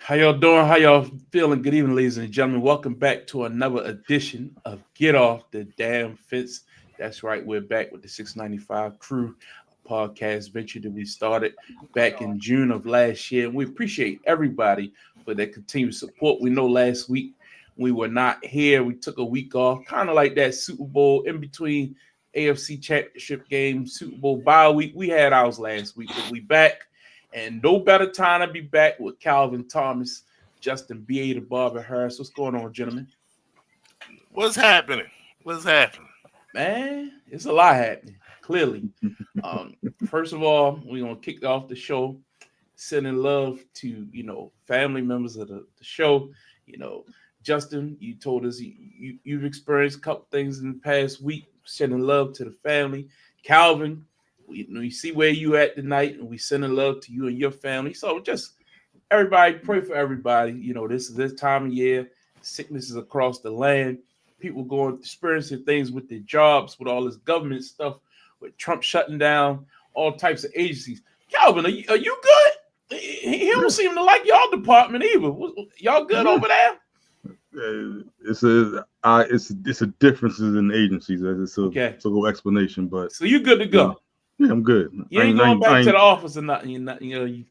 How y'all doing? How y'all feeling? Good evening, ladies and gentlemen. Welcome back to another edition of Get Off the Damn Fence. That's right, we're back with the 695 Crew, a podcast venture that we started back in June of last year. And we appreciate everybody for their continued support. We know last week we were not here. We took a week off, kind of like that Super Bowl in between AFC Championship game, Super Bowl bye week. We had ours last week, but we back. And no better time to be back with Calvin Thomas, Justin B.A. the Barber Harris. What's going on, gentlemen? What's happening? What's happening? Man, it's a lot happening, clearly. First of all, we're going to kick off the show, sending love to, family members of the show. Justin, you told us you've experienced a couple things in the past week, sending love to the family. Calvin, we see where you at tonight, and we sending love to you and your family. So just everybody, pray for everybody. This is this time of year. Sicknesses across the land. People going experiencing things with their jobs, with all this government stuff, with Trump shutting down all types of agencies. Calvin, are you good? He don't seem to like y'all department either. Y'all good over there? It's a differences in agencies. It's a little explanation, but so you good to go. Yeah, I'm good. You ain't going back to the office or nothing.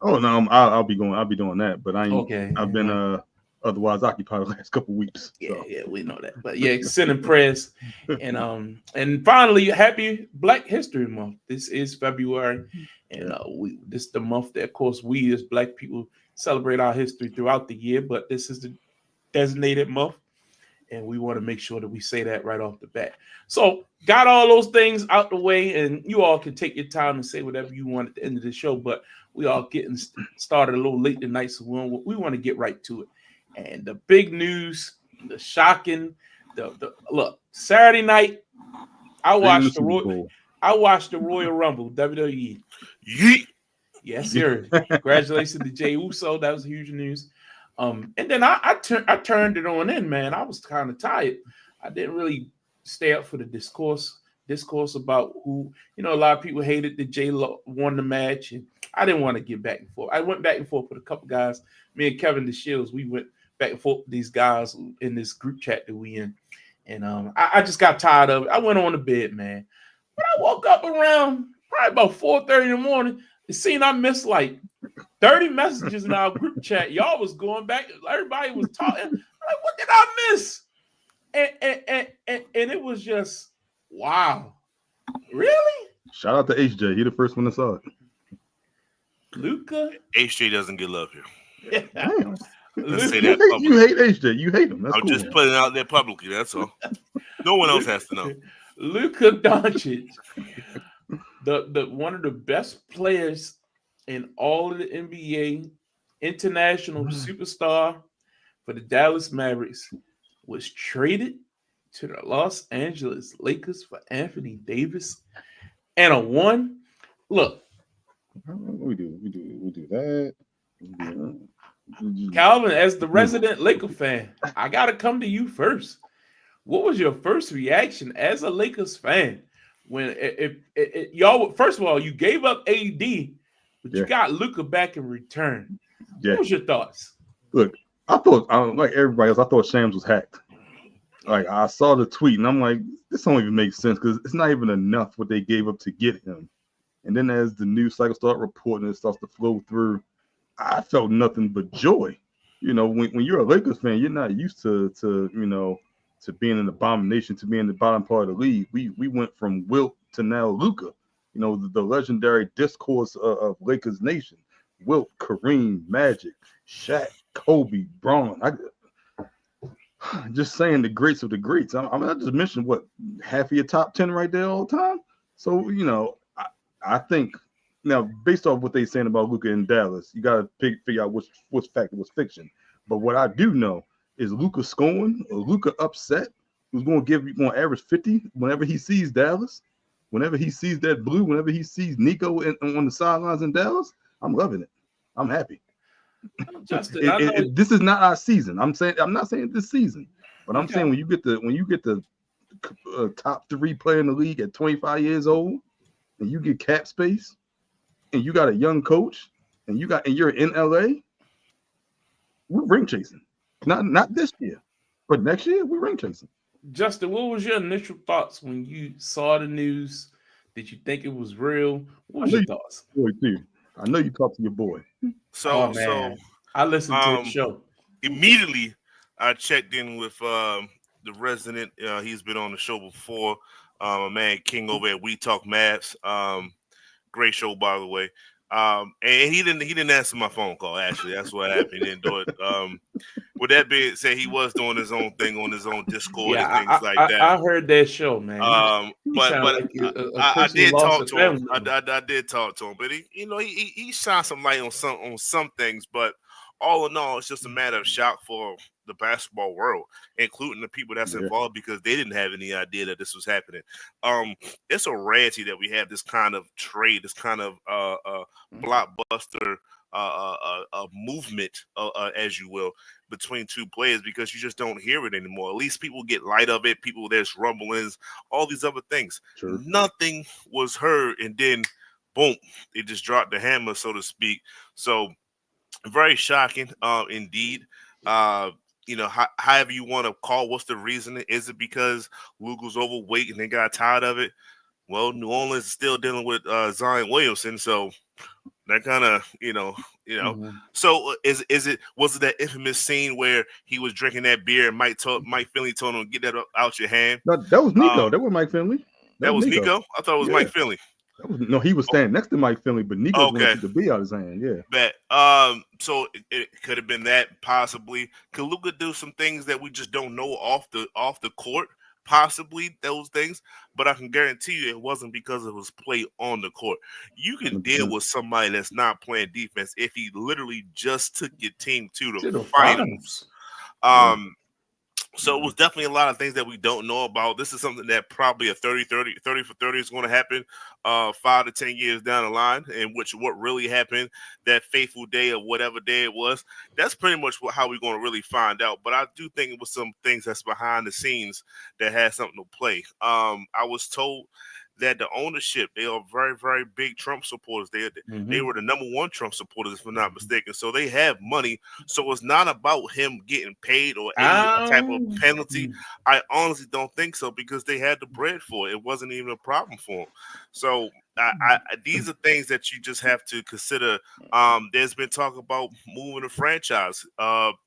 Oh no, I'll be doing that. But I ain't. Okay. I've been otherwise occupied the last couple of weeks. Yeah, we know that. But yeah, sending prayers, and finally, happy Black History Month. This is February, and this is the month that, of course, we as Black people celebrate our history throughout the year. But this is the designated month, and we want to make sure that we say that right off the bat. So, got all those things out the way, and you all can take your time and say whatever you want at the end of the show, but we all getting started a little late tonight, so we want to get right to it. And the big news, the shocking, look, Saturday night, I watched the Royal Rumble, WWE. Yeet. Yes, sir. Congratulations to Jey Uso. That was huge news. And then I turned it on in, man. I was kind of tired. I didn't really stay up for the discourse about who, a lot of people hated that Jay won the match, and I didn't want to get back and forth. I went back and forth with a couple guys. Me and Kevin DeShields, we went back and forth with these guys in this group chat that we in, and I just got tired of it. I went on to bed, man. When I woke up around probably about 4:30 in the morning, it seemed I missed like 30 messages in our group chat. Y'all was going back. Everybody was talking. I'm like, what did I miss? And it was just, wow. Really? Shout out to HJ. He the first one that saw it. Luca? HJ doesn't get love here. Damn. Let's say that publicly. You hate HJ. You hate him. That's I'm cool. just putting it out there publicly. That's all. No one else has to know. Luka Doncic, the one of the best players in all of the NBA, international superstar for the Dallas Mavericks, was traded to the Los Angeles Lakers for Anthony Davis and a one. Look, we do that. Calvin, as the resident Laker fan, I gotta come to you first. What was your first reaction as a Lakers fan when y'all? First of all, you gave up AD, but you got Luka back in return. What was your thoughts? Look, I thought, like everybody else, I thought Shams was hacked. Like, I saw the tweet, and I'm like, this don't even make sense because it's not even enough what they gave up to get him. And then as the news cycle started reporting, it starts to flow through. I felt nothing but joy. When you're a Lakers fan, you're not used to being an abomination, to being in the bottom part of the league. We went from Wilt to now Luka. The legendary discourse of Lakers Nation. Wilt, Kareem, Magic, Shaq, Kobe, Braun. Just saying the greats of the greats. I just mentioned half of your top 10 right there all the time. So I think now based off what they're saying about Luka in Dallas, you got to figure out which factor was fiction. But what I do know is Luka scoring or Luka upset. Who's going to average 50 whenever he sees Dallas, whenever he sees that blue, whenever he sees Nico on the sidelines in Dallas. I'm loving it. I'm happy. Justin, this is not our season. I'm not saying this season, but I'm saying when you get the top 3 player in the league at 25 years old, and you get cap space, and you got a young coach, and you're in LA, we're ring chasing. Not this year, but next year we're ring chasing. Justin, what was your initial thoughts when you saw the news? Did you think it was real? What was your thoughts? Boy, too. I know you talked to your boy. So, I listened to the show. Immediately, I checked in with the resident. He's been on the show before. A man King over at We Talk Maps. Great show, by the way. And he didn't answer my phone call. Actually, that's what happened. He didn't do it. With that being said, he was doing his own thing on his own Discord and things like that. I heard that show, man. But like I did talk to him. I did talk to him, but he shot some light on some things. But all in all, it's just a matter of shock for the basketball world, including the people that's involved, because they didn't have any idea that this was happening. It's a rarity that we have this kind of trade, this kind of blockbuster movement, as you will, between two players, because you just don't hear it anymore. At least people get light of it. There's rumblings, all these other things. True. Nothing was heard, and then boom, it just dropped the hammer, so to speak. So very shocking, indeed. However you want to call, what's the reason? Is it because Luka's overweight and they got tired of it? Well, New Orleans is still dealing with Zion Williamson, so that kind of, Mm-hmm. So was it that infamous scene where he was drinking that beer and Mike Finley told him, get that out your hand? No, that was Nico. That was Mike Finley. That was Nico? I thought it was Mike Finley. He was standing next to Mike Finley, but Nico wanted to be out his hand. Yeah. Bet. So it could have been that, possibly. Could Luka do some things that we just don't know off the court? Possibly those things, but I can guarantee you it wasn't because it was play on the court. You can deal with somebody that's not playing defense if he literally just took your team to the finals. So it was definitely a lot of things that we don't know about. This is something that probably a 30 for 30 is going to happen 5 to 10 years down the line, in which what really happened that fateful day of whatever day it was, that's pretty much how we're going to really find out. But I do think it was some things that's behind the scenes that had something to play. I was told that the ownership, they are very, very big Trump supporters. They were the number one Trump supporters, if I'm not mistaken. So they have money. So it's not about him getting paid or any type of penalty. I honestly don't think so, because they had the bread for it. It wasn't even a problem for them. So these are things that you just have to consider. There's been talk about moving a franchise.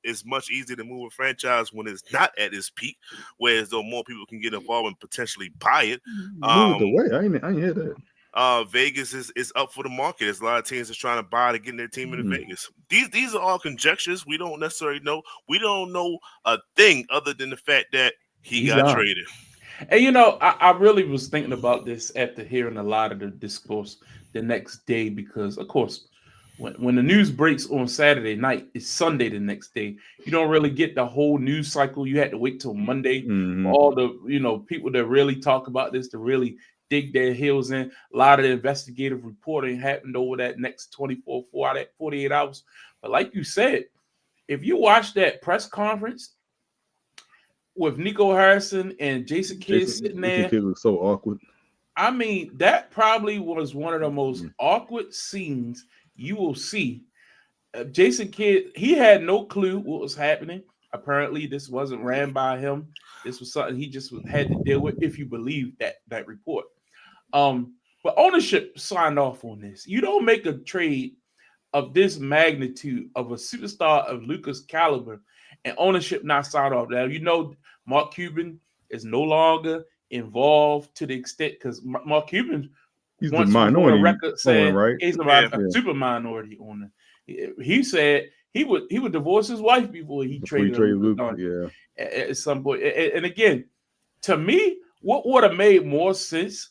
It's much easier to move a franchise when it's not at its peak, whereas though more people can get involved and potentially buy it. Move it away. I ain't hear that. Vegas is up for the market. There's a lot of teams that's trying to buy to get their team into Vegas. These are all conjectures. We don't necessarily know. We don't know a thing other than the fact that he's got traded. And I really was thinking about this after hearing a lot of the discourse the next day, because of course when the news breaks on Saturday night, it's Sunday the next day. You don't really get the whole news cycle. You had to wait till Monday for all the people that really talk about this to really dig their heels in. A lot of the investigative reporting happened over that next 48 hours. But like you said, if you watch that press conference with Nico Harrison and Jason Kidd sitting there, Jason Kidd was so awkward. I mean, that probably was one of the most awkward scenes you will see. Jason Kidd, he had no clue what was happening. Apparently, this wasn't ran by him. This was something he just had to deal with, if you believe that report. But ownership signed off on this. You don't make a trade of this magnitude of a superstar of Luka's caliber and ownership not signed off. Now, Mark Cuban is no longer involved to the extent, because Mark Cuban once was on a record saying he's a super minority owner. He said he would divorce his wife before he traded Luka at some point. And again, to me, what would have made more sense,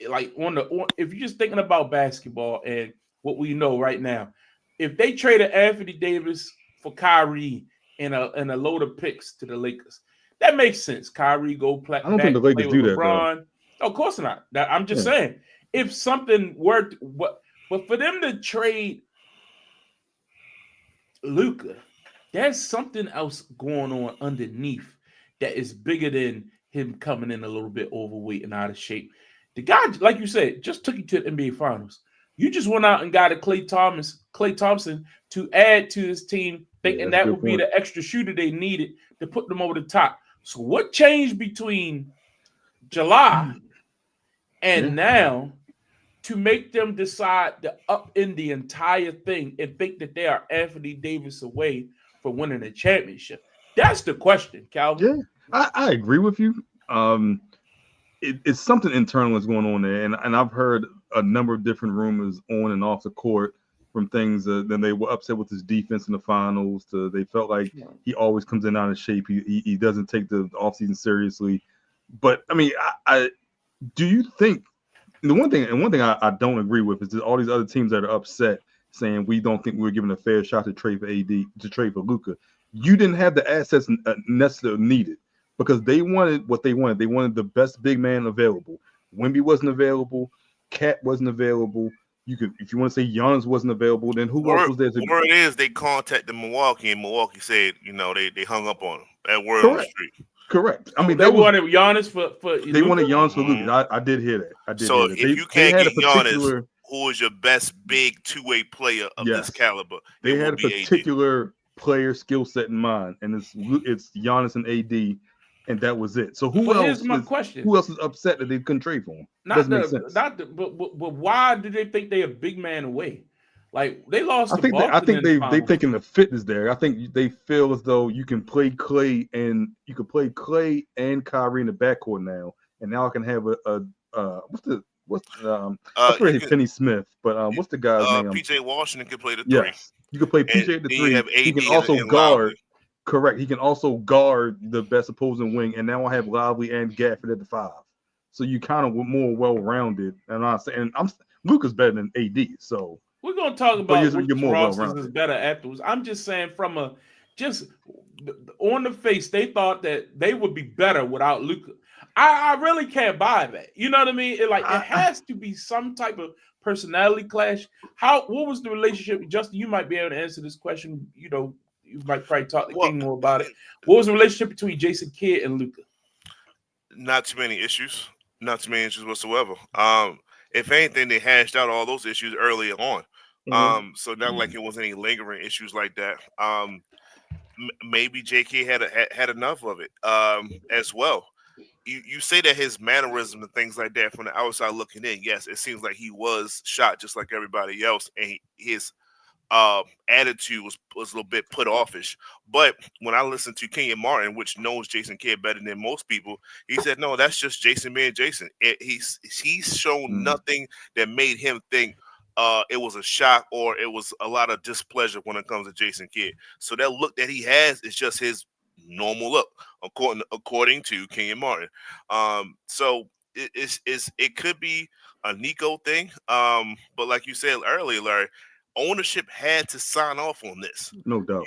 like if you're just thinking about basketball and what we know right now, if they traded Anthony Davis for Kyrie and a load of picks to the Lakers, that makes sense. Kyrie go play. I don't think the Lakers do that, LeBron. No, of course not. I'm just saying, if something worked, but for them to trade Luka, there's something else going on underneath that is bigger than him coming in a little bit overweight and out of shape. The guy, like you said, just took you to the NBA Finals. You just went out and got a Klay Thompson to add to this team, thinking that's a that good would be point. the extra shooter they needed to put them over the top. So what changed between July and now to make them decide to upend the entire thing and think that they are Anthony Davis away from winning a championship? That's the question, Calvin. Yeah, I agree with you. It's something internal that's going on there, and I've heard a number of different rumors on and off the court from things. Then they were upset with his defense in the finals. They felt like he always comes in out of shape. He doesn't take the offseason seriously. But I mean, I do you think the one thing I don't agree with is that all these other teams that are upset saying we don't think we were given a fair shot to trade for AD, to trade for Luka. You didn't have the assets necessarily needed. Because they wanted what they wanted. They wanted the best big man available. Wemby wasn't available. Cat wasn't available. You could, if you want to say Giannis wasn't available, then who else was there? Word is they contacted Milwaukee, and Milwaukee said, they hung up on him. That word on the street. Correct. I mean, they wanted Giannis for they Luka? wanted Giannis for Luka. I did hear that. So if you can't get Giannis, who is your best big two-way player of this caliber? They had a particular player skill set in mind, and it's Giannis and AD. And that was it. So here's my question: who else is upset that they couldn't trade for him? But why do they think they're a big man away? Like they lost. I think they thinking the fit is there. I think they feel as though you can play Klay and Kyrie in the backcourt now, and now I can have I forget Finney Smith, but what's the guy's name? PJ Washington can play the 3. Yes, you can play PJ at the 3. He can also guard. Correct. He can also guard the best opposing wing, and now I have Lively and Gafford at the 5. So you kind of more well-rounded. And I'm saying Luka's better than AD. So we're gonna talk about which rosters is better afterwards. I'm just saying just on the face, they thought that they would be better without Luka. I really can't buy that. You know what I mean? It has to be some type of personality clash. What was the relationship? Justin, you might be able to answer this question. You might probably talk to King more about it. What was the relationship between Jason Kidd and Luka? Not too many issues. Not too many issues whatsoever. If anything, they hashed out all those issues early on. So not like it was any lingering issues like that. Maybe JK had enough of it as well. You say that his mannerism and things like that from the outside looking in, yes, it seems like he was shot just like everybody else, and his attitude was a little bit put offish. But when I listened to Kenyon Martin, which knows Jason Kidd better than most people, he said, no, that's just Jason being Jason. He's shown nothing that made him think it was a shock or it was a lot of displeasure when it comes to Jason Kidd. So that look that he has is just his normal look, according to Kenyon Martin. So it could be a Nico thing. But like you said earlier, Larry, ownership had to sign off on this. No doubt.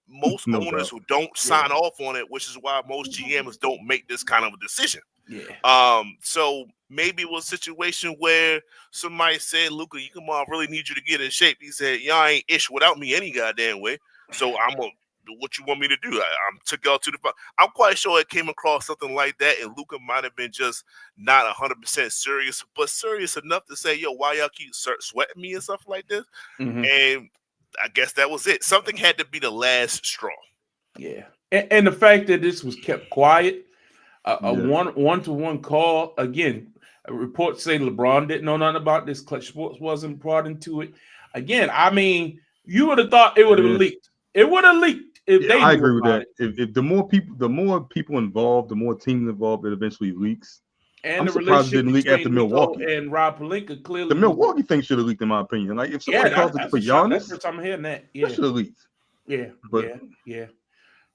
Most owners who don't sign off on it, which is why most GMs don't make this kind of a decision. Yeah. So maybe it was a situation where somebody said, Luka, I really need you to get in shape. He said, y'all ain't ish without me any goddamn way. So I'm going to do what you want me to do. I took y'all to the – I'm quite sure it came across something like that, and Luka might have been just not 100% serious, but serious enough to say, yo, why y'all keep sweating me and stuff like this? Mm-hmm. And I guess that was it. Something had to be the last straw. Yeah. And the fact that this was kept quiet, a one-to-one call, again, reports say LeBron didn't know nothing about this. Clutch Sports wasn't brought into it. Again, I mean, you would have thought it would have leaked. It would have leaked. I agree with that. If the more people involved, the more teams involved, it eventually leaks. And I'm the surprised it didn't leak after Milwaukee. And Rob Pelinka clearly. The Milwaukee thing should have leaked, in my opinion. Like if somebody calls it for Giannis, that's the first time I'm hearing that. Yeah, that should have leaked. Yeah.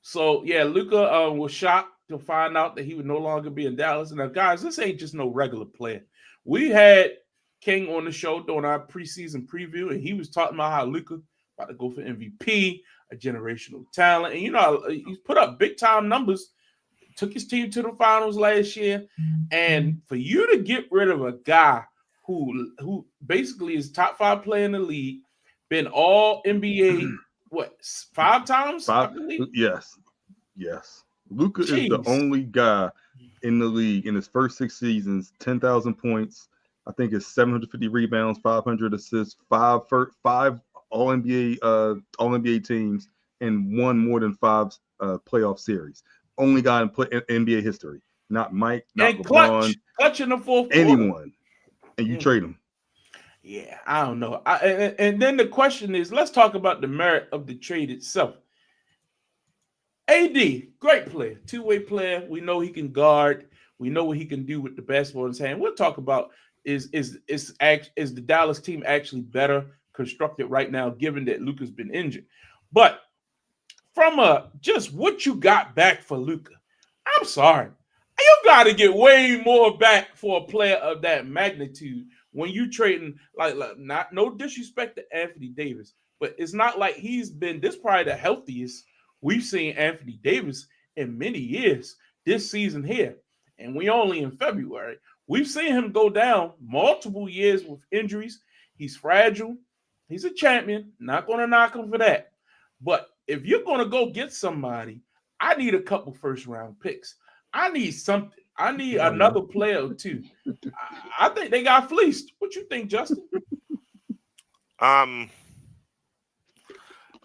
So Luka was shocked to find out that he would no longer be in Dallas. And now, guys, this ain't just no regular player. We had King on the show during our preseason preview, and he was talking about how Luka about to go for MVP, a generational talent, and he's put up big time numbers. Took his team to the finals last year, and for you to get rid of a guy who basically is top 5 player in the league, been all NBA 5 times? I believe? Yes. Luka is the only guy in the league in his first 6 seasons, 10,000 points, I think it's 750 rebounds, 500 assists, five All-NBA teams, and won more than 5 playoff series. Only guy in NBA history. Not Mike, not And LeBron, clutch in the fourth quarter. anyone. And you trade him. Yeah, I don't know. And then the question is, let's talk about the merit of the trade itself. AD, great player, two-way player. We know he can guard. We know what he can do with the basketball in his hand. We'll talk about is the Dallas team actually better constructed right now, given that Luka's been injured. But from just what you got back for Luka, I'm sorry. You got to get way more back for a player of that magnitude when you trading like not no disrespect to Anthony Davis, but it's not like he's been this probably the healthiest we've seen Anthony Davis in many years this season here. And we only in February. We've seen him go down multiple years with injuries. He's fragile. He's a champion. Not going to knock him for that. But if you're going to go get somebody, I need a couple first-round picks. I need something. I need another player or two. I think they got fleeced. What you think, Justin?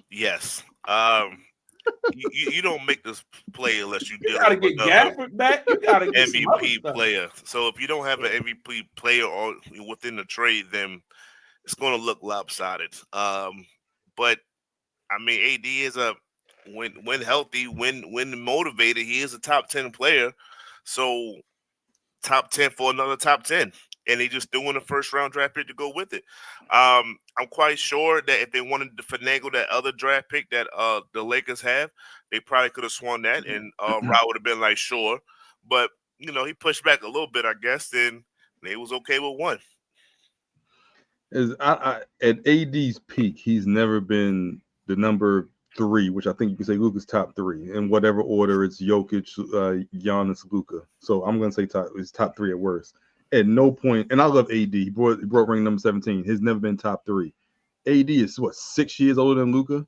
Yes. You don't make this play unless you got to get Gafford back. You got to get MVP player. So if you don't have an MVP player or within the trade, then it's going to look lopsided. But I mean, AD is when healthy, when motivated, he is a top 10 player. So top 10 for another top 10. And they just doing a first round draft pick to go with it. I'm quite sure that if they wanted to finagle that other draft pick that the Lakers have, they probably could have sworn that, and Rod would have been like, sure. But he pushed back a little bit, I guess, and they was okay with one. At AD's peak, he's never been the number 3, which I think you can say Luka's top 3 in whatever order. It's Jokic, Giannis, Luka. So I'm gonna say top 3 at worst. At no point, and I love AD. He brought ring number 17. He's never been top 3. AD is 6 years older than Luka.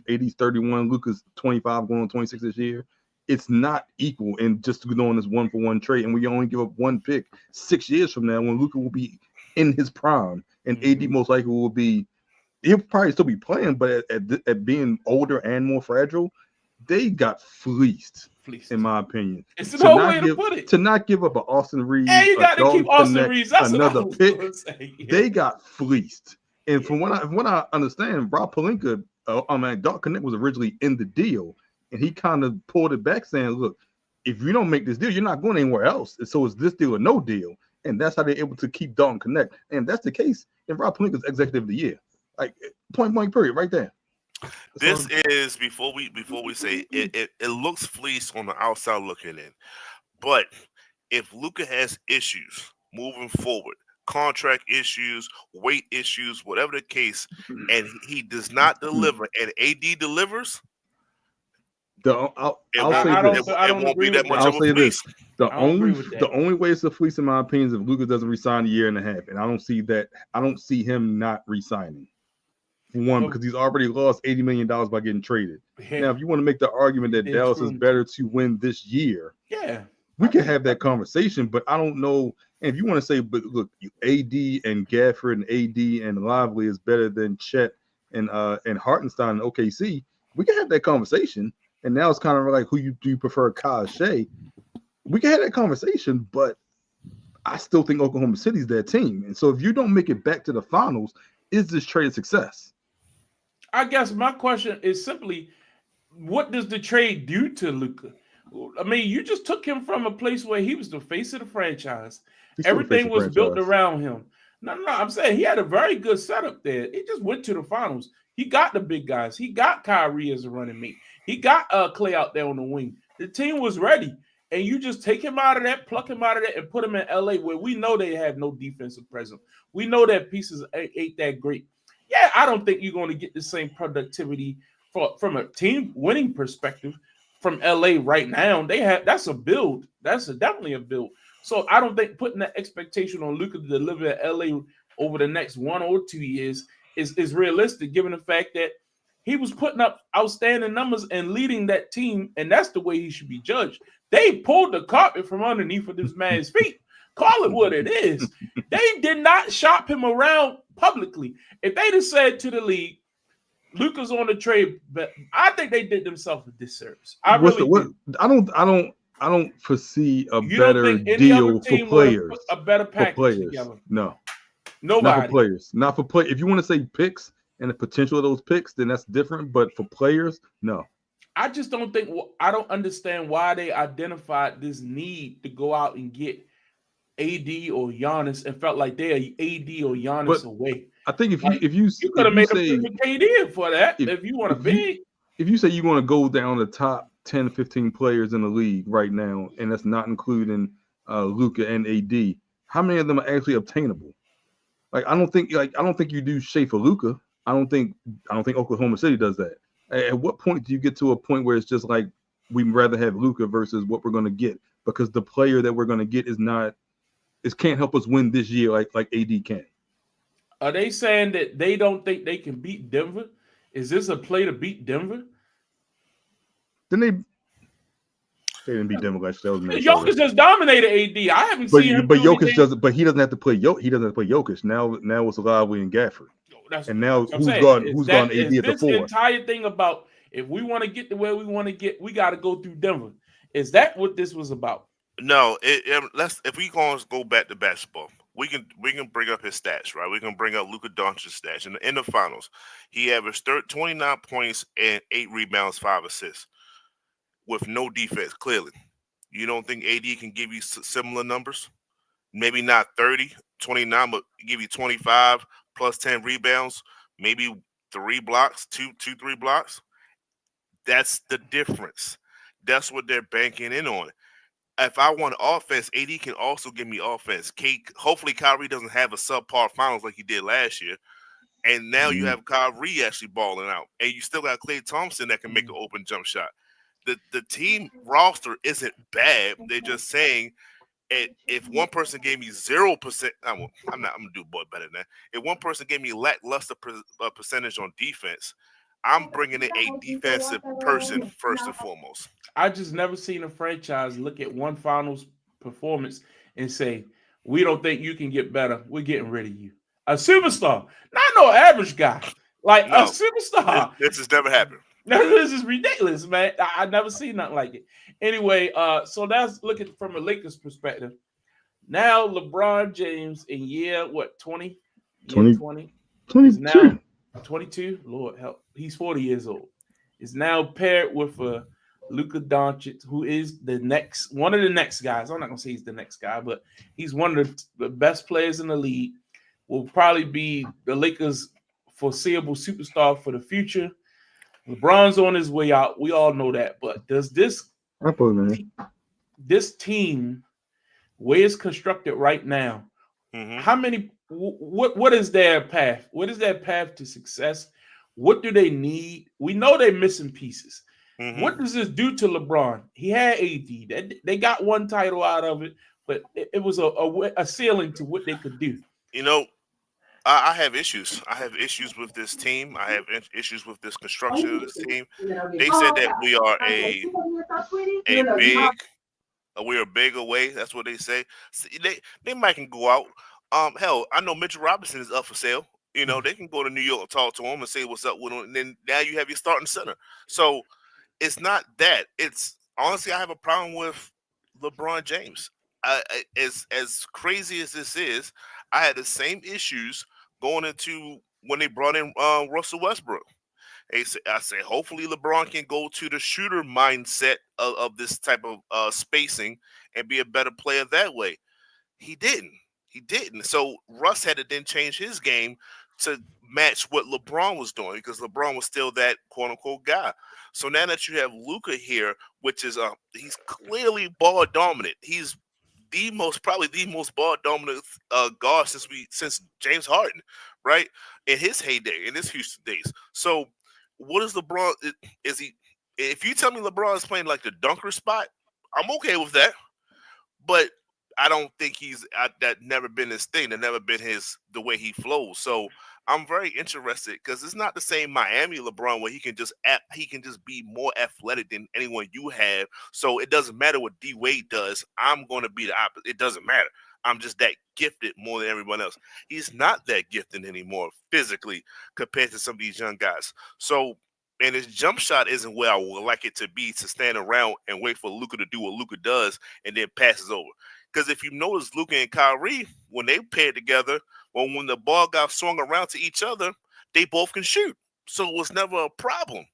AD's 31. Luka's 25, going on 26 this year. It's not equal. And just to go on this 1-for-1 trade, and we only give up 1 pick 6 years from now when Luka will be in his prime, and AD most likely will be. He'll probably still be playing, but at being older and more fragile, they got fleeced. In my opinion, it's no way to put it. To not give up an Austin Reeves, and you got to keep Austin Reeves. That's another pick. Yeah. They got fleeced. And from what I understand, Rob Pelinka, Dalton Knecht was originally in the deal, and he kind of pulled it back, saying, "Look, if you don't make this deal, you're not going anywhere else. And so it's this deal or no deal." And that's how they're able to keep Dalton Knecht. And that's the case in Rob Pelinka's Executive of the Year, like point blank period, right there. This is before we say it looks fleece on the outside looking in, but if Luka has issues moving forward, contract issues, weight issues, whatever the case, and he does not deliver, and AD delivers, I'll say this. It won't be that much of a fleece. The only way it's a fleece, in my opinion, is if Luka doesn't resign a year and a half, and I don't see that. I don't see him not resigning. One, because he's already lost $80 million by getting traded. Yeah. Now, if you want to make the argument that Dallas is better to win this year, we can have that conversation. But I don't know. And if you want to say, but look, AD and Gafford and AD and Lively is better than Chet and Hartenstein and OKC, we can have that conversation. And now it's kind of like, do you prefer Kyle Shea? We can have that conversation, but I still think Oklahoma City's their team. And so if you don't make it back to the finals, is this trade a success? I guess my question is simply, what does the trade do to Luka? I mean, you just took him from a place where he was the face of the franchise. Everything was built around him. No, I'm saying he had a very good setup there. He just went to the finals. He got the big guys. He got Kyrie as a running mate. He got Clay out there on the wing. The team was ready. And you just take him out of that, pluck him out of that, and put him in LA where we know they have no defensive presence. We know that pieces ain't that great. Yeah, I don't think you're going to get the same productivity from a team winning perspective from LA right now. That's a build. That's definitely a build. So I don't think putting that expectation on Luka to deliver at LA over the next 1 or 2 years is realistic, given the fact that he was putting up outstanding numbers and leading that team, and that's the way he should be judged. They pulled the carpet from underneath of this man's feet. Call it what it is. They did not shop him around publicly. If they'd have said to the league, Luka's on the trade, but I think they did themselves a disservice. I don't foresee a better deal for players. A better package together. No. Nobody. Not for players. Not for play. If you want to say picks and the potential of those picks, then that's different. But for players, no. I just don't think. I don't understand why they identified this need to go out and get AD or Giannis and felt like they're AD or Giannis away. I think if you could have made a perfect KD for that if you want to be. If you say you want to go down the top 10, 15 players in the league right now, and that's not including Luka and AD, how many of them are actually obtainable? Like I don't think you do Shea for Luka. I don't think Oklahoma City does that. At what point do you get to a point where it's just like we'd rather have Luka versus what we're going to get because the player that we're going to get can't help us win this year like AD can. Are they saying that they don't think they can beat Denver? Is this a play to beat Denver? Then they didn't beat Denver last year. Jokic just dominated AD. I haven't seen him. But Jokic doesn't. But he doesn't have to play. He doesn't have to play Jokic now. It's Lively and Gafford. And now who's gone AD at the 4? This entire thing about if we want to get to where we want to get, we got to go through Denver. Is that what this was about? No. If we go back to basketball, we can bring up his stats, right? We can bring up Luka Doncic's stats. In the finals, he averaged 29 points and 8 rebounds, 5 assists, with no defense. Clearly, you don't think AD can give you similar numbers? Maybe not 30, 29, but give you 25 plus 10 rebounds, maybe 3 blocks, 3 blocks. That's the difference. That's what they're banking in on. If I want offense, AD can also give me offense. Hopefully Kyrie doesn't have a subpar finals like he did last year. And now you have Kyrie actually balling out. And you still got Klay Thompson that can make an open jump shot. The team roster isn't bad. They're just saying if one person gave me 0%, I'm going to do better than that. If one person gave me lackluster percentage on defense, I'm bringing in a defensive person first and foremost. I just never seen a franchise look at one finals performance and say, we don't think you can get better. We're getting rid of you. A superstar, not no average guy. A superstar. This has never happened. This is ridiculous, man. I never seen nothing like it. Anyway, so that's looking from a Lakers perspective. Now LeBron James in 20? 20. Is now 22. Lord help. He's 40 years old. Is now paired with Luka Doncic, who is one of the next guys. I'm not gonna say he's the next guy, but he's one of the best players in the league. Will probably be the Lakers' foreseeable superstar for the future. LeBron's on his way out. We all know that. But does this team, where it's constructed right now, how many? What is their path? What is their path to success? What do they need? We know they're missing pieces. What does this do to LeBron? He had AD. They got one title out of it, but it was a ceiling to what they could do. You know, I have issues. I have issues with this team. I have issues with this construction of this team. They said that we are we are big away. That's what they say. They might can go out. Hell, I know Mitchell Robinson is up for sale. You know, they can go to New York and talk to him and say what's up with him. And then now you have your starting center. So it's not that. It's honestly, I have a problem with LeBron James. As crazy as this is, I had the same issues going into when they brought in Russell Westbrook. I say, hopefully LeBron can go to the shooter mindset of this type of spacing and be a better player that way. He didn't. So Russ had to then change his game to match what LeBron was doing because LeBron was still that quote-unquote guy. So now that you have Luka here, which is he's clearly ball dominant. He's probably the most ball dominant guard since James Harden, right? In his heyday, in his Houston days. So what is LeBron? Is he? If you tell me LeBron is playing like the dunker spot, I'm okay with that. But I don't think that never been his thing. That never been the way he flows. So I'm very interested because it's not the same Miami LeBron where he can just be more athletic than anyone you have. So it doesn't matter what D Wade does. I'm going to be the opposite. It doesn't matter. I'm just that gifted more than everyone else. He's not that gifted anymore physically compared to some of these young guys. So, and his jump shot isn't where I would like it to be, to stand around and wait for Luka to do what Luka does and then passes over. Because if you notice, Luka and Kyrie, when they paired together, when the ball got swung around to each other, they both can shoot. So it was never a problem.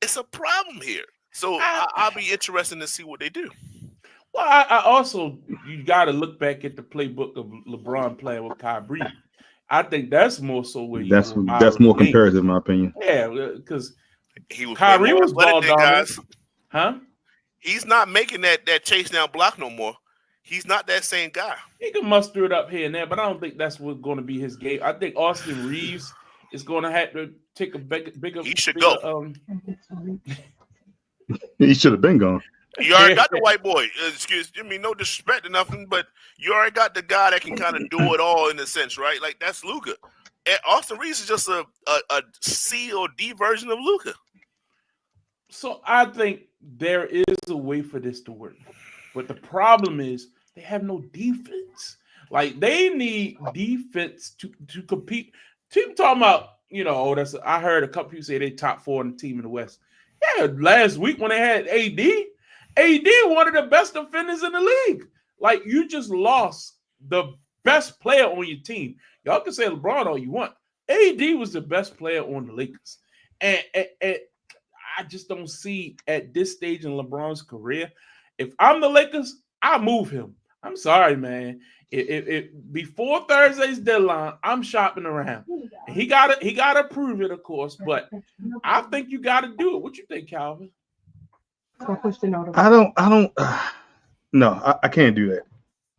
It's a problem here. So I'll be interested to see what they do. Well, I also, you got to look back at the playbook of LeBron playing with Kyrie. I think that's more so where that's more comparative, in my opinion. Yeah, because Kyrie was ball dominant, huh? He's not making that chase down block no more. He's not that same guy. He can muster it up here and there, but I don't think that's what's going to be his game. I think Austin Reeves is going to have to take a bigger. He should go. He should have been gone. You already got the white boy. Excuse me, no disrespect or nothing, but you already got the guy that can kind of do it all in a sense, right? Like that's Luka. And Austin Reeves is just a C or D version of Luka. So I think there is a way for this to work, but the problem is they have no defense. Like they need defense to compete. Team talking about, I heard a couple people say they top 4 in the team in the West. Yeah, last week when they had AD, one of the best defenders in the league. Like, you just lost the best player on your team. Y'all can say LeBron all you want. AD was the best player on the Lakers. And I just don't see at this stage in LeBron's career, if I'm the Lakers, I move him. I'm sorry, man. If before Thursday's deadline, I'm shopping around. And he gotta prove it, of course, but I think you gotta do it. What you think, Calvin? No, I can't do that.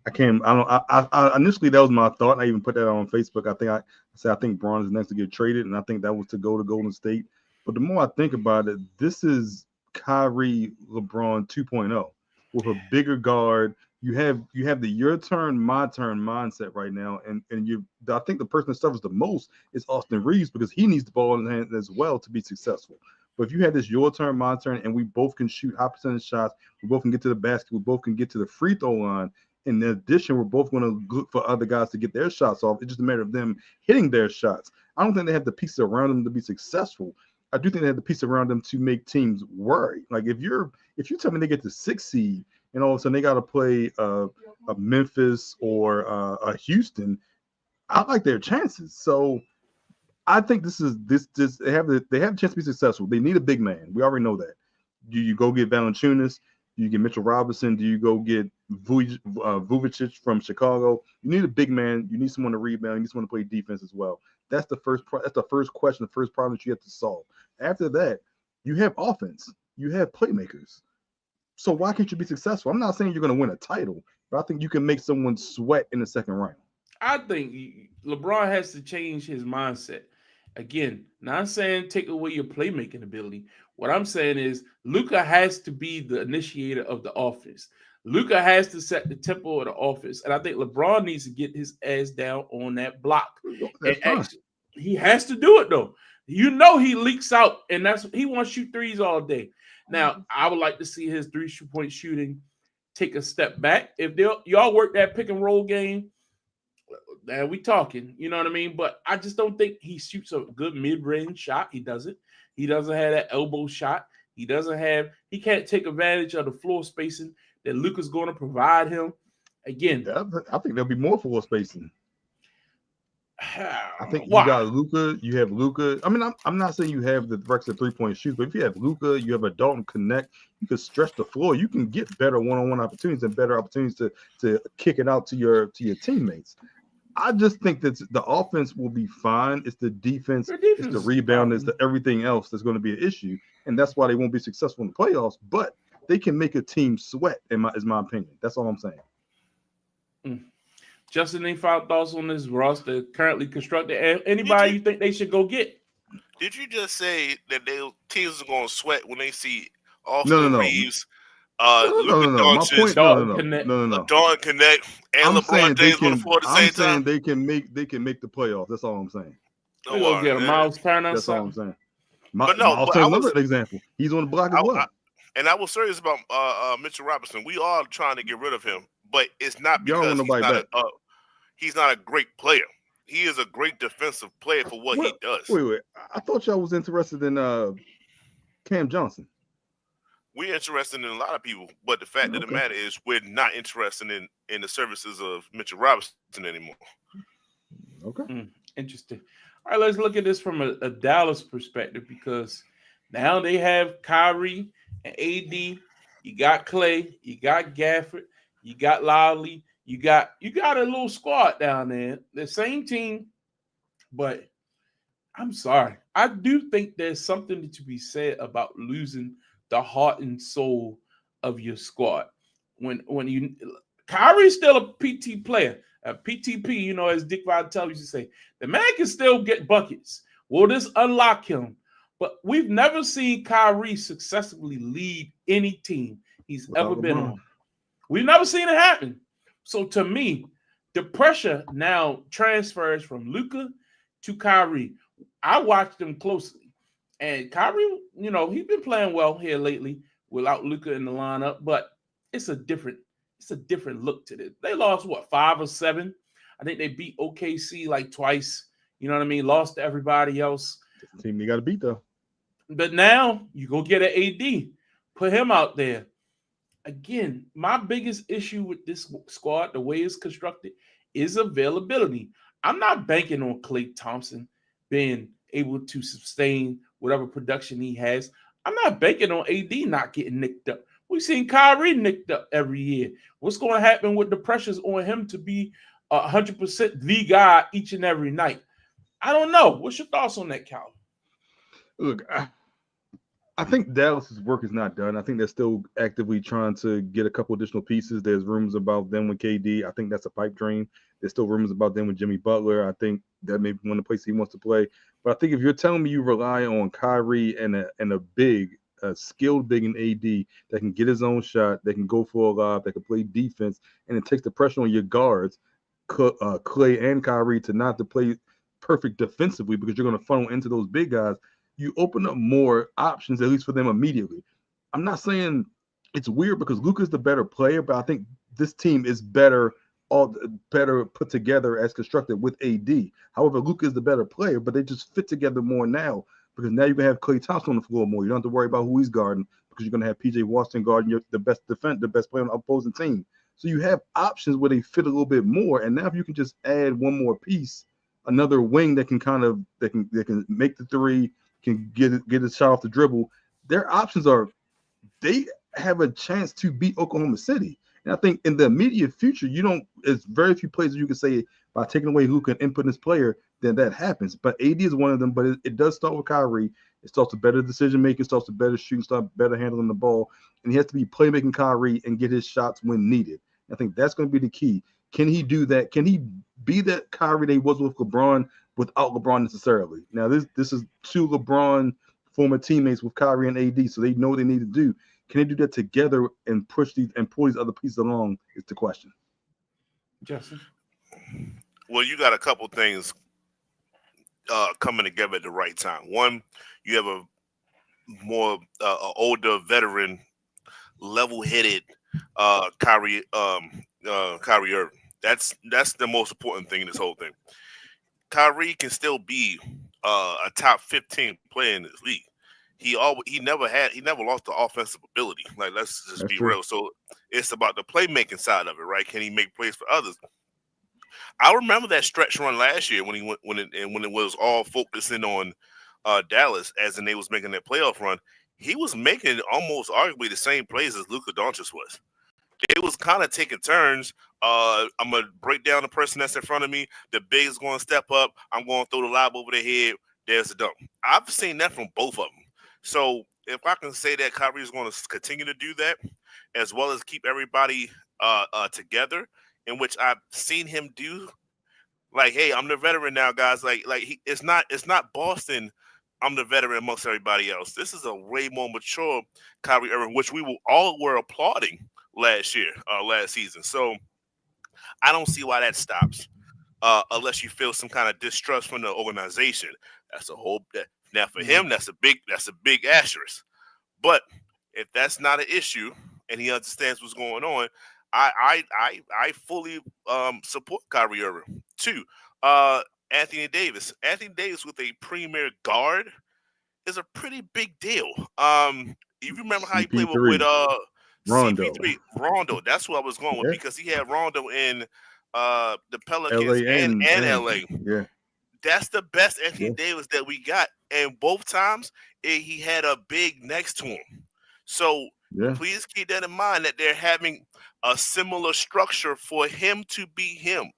I can't. I initially, that was my thought. I even put that on Facebook. I said I think Braun is next to get traded, and I think that was to go to Golden State. But the more I think about it, this is Kyrie LeBron 2.0 with a bigger guard. You have the your turn, my turn mindset right now, and I think the person that suffers the most is Austin Reeves because he needs the ball in hand as well to be successful. But if you have this your turn, my turn, and we both can shoot high percentage shots, we both can get to the basket, we both can get to the free throw line. In addition, we're both going to look for other guys to get their shots off. It's just a matter of them hitting their shots. I don't think they have the pieces around them to be successful. I do think they have the pieces around them to make teams worry. Like if you tell me they get the 6th seed and all of a sudden they got to play a Memphis or a Houston, I like their chances. So I think they have a chance to be successful. They need a big man. We already know that. Do you go get Valanciunas? Do you get Mitchell Robinson? Do you go get Vucevic from Chicago? You need a big man. You need someone to rebound. You need someone to play defense as well. That's the first question, the first problem that you have to solve. After that, you have offense. You have playmakers. So why can't you be successful? I'm not saying you're going to win a title, but I think you can make someone sweat in the second round. I think LeBron has to change his mindset. Again, not saying take away your playmaking ability. What I'm saying is Luka has to be the initiator of the offense. Luka has to set the tempo of the offense. And I think LeBron needs to get his ass down on that block. He has to do it, though. He leaks out, and he wants to shoot threes all day. Now, I would like to see his 3-point shooting take a step back. If y'all work that pick and roll game, and we talking, you know what I mean? But I just don't think he shoots a good mid-range shot. He doesn't. He doesn't have that elbow shot. He can't take advantage of the floor spacing that Luka's going to provide him. Again, I think there'll be more floor spacing. I think you got Luka. You have Luka. I mean, I'm not saying you have the Rex 3-point shoot, but if you have Luka, you have a Dalton Connect. You can stretch the floor. You can get better one-on-one opportunities and better opportunities to kick it out to your teammates. I just think that the offense will be fine. It's the defense, it's the rebound, it's the everything else that's going to be an issue, and that's why they won't be successful in the playoffs. But they can make a team sweat, is my opinion. That's all I'm saying. Justin, any final thoughts on this roster currently constructed? Anybody you think they should go get? Did you just say that teams are going to sweat when they see Austin Reeves? My point. No. Dalton Connect and LeBron James on the floor at the same time. I'm saying they can make the playoffs. That's all I'm saying. They go get a Miles Turner. That's all I'm saying. Miles Turner's another example. He's on the block as well. And I was serious about Mitchell Robinson. We are trying to get rid of him, but it's not Y'all don't because want nobody back. He's not a great player. He is a great defensive player for what he does. Wait. I thought y'all was interested in Cam Johnson. We're interested in a lot of people, but the fact of the matter is we're not interested in the services of Mitchell Robinson anymore. Okay. Interesting. All right, let's look at this from a Dallas perspective, because now they have Kyrie and AD. You got Clay, you got Gafford, you got Lowry, you got a little squad down there. The same team, but I'm sorry. I do think there's something to be said about losing the heart and soul of your squad. When you Kyrie's still a PT player, a PTP, as Dick Vitale used to say, the man can still get buckets. Will this unlock him? But we've never seen Kyrie successfully lead any team he's ever been on. We've never seen it happen. So to me, the pressure now transfers from Luka to Kyrie. I watched them closely, and Kyrie, he's been playing well here lately without Luka in the lineup, but it's a different look to this. They lost 5 or 7. I think they beat OKC like twice. You know what I mean? Lost to everybody else. The team you got to beat though. But now you go get an AD, put him out there. Again, my biggest issue with this squad, the way it's constructed, is availability. I'm not banking on Klay Thompson being able to sustain whatever production he has. I'm not banking on AD not getting nicked up. We've seen Kyrie nicked up every year. What's going to happen with the pressures on him to be 100% the guy each and every night? I don't know. What's your thoughts on that, Cal? Look, I think Dallas's work is not done. I think they're still actively trying to get a couple additional pieces. There's rumors about them with KD. I think that's a pipe dream. There's still rumors about them with Jimmy Butler. I think that may be one of the places he wants to play. But I think if you're telling me you rely on Kyrie and a skilled big in AD that can get his own shot, that can go for a lob, that can play defense, and it takes the pressure on your guards, Clay and Kyrie, to not to play perfect defensively because you're going to funnel into those big guys, you open up more options, at least for them immediately. I'm not saying it's weird because Luka's the better player, but I think this team is better put together as constructed with AD. However, Luka is the better player, but they just fit together more now because now you can have Klay Thompson on the floor more. You don't have to worry about who he's guarding because you're going to have PJ Washington guarding the best player on the opposing team. So you have options where they fit a little bit more. And now if you can just add one more piece, another wing that can make the three, can get a shot off the dribble, their options they have a chance to beat Oklahoma City. And I think in the immediate future, it's very few places you can say by taking away Luka and inputting this player, then that happens. But AD is one of them, but it does start with Kyrie. It starts with better decision making, starts with better shooting, starts better handling the ball. And he has to be playmaking Kyrie and get his shots when needed. I think that's going to be the key. Can he do that? Can he be that Kyrie that he was with LeBron without LeBron necessarily? Now, this is 2 LeBron former teammates with Kyrie and AD, so they know what they need to do. Can they do that together and pull these other pieces along is the question. Justin? Well, you got a couple things coming together at the right time. One, you have a more older veteran, level-headed Kyrie Irving. That's the most important thing in this whole thing. Kyrie can still be a top 15 player in this league. He never lost the offensive ability. Like, let's just be real. So it's about the playmaking side of it, right? Can he make plays for others? I remember that stretch run last year when it was all focusing on Dallas, as in they was making that playoff run. He was making almost arguably the same plays as Luka Doncic was. They was kind of taking turns. I'm gonna break down the person that's in front of me. The big is going to step up. I'm going to throw the lob over their head. There's a dunk. I've seen that from both of them. So if I can say that Kyrie is going to continue to do that, as well as keep everybody together, in which I've seen him do, like, hey, I'm the veteran now, guys. It's not Boston. I'm the veteran amongst everybody else. This is a way more mature Kyrie Irving, which we all were applauding last season. So I don't see why that stops, unless you feel some kind of distrust from the organization. That's a whole. Now for him, that's a big asterisk. But if that's not an issue and he understands what's going on, I fully support Kyrie Irving. 2, Anthony Davis. Anthony Davis with a premier guard is a pretty big deal. You remember how he played with CP3, Rondo, CP3, Rondo. That's what I was going with, yeah, because he had Rondo in the Pelicans LA and LA. yeah, That's the best Anthony yeah, Davis that we got, and both times he had a big next to him. So yeah. please keep that in mind, that they're having a similar structure for him to be him.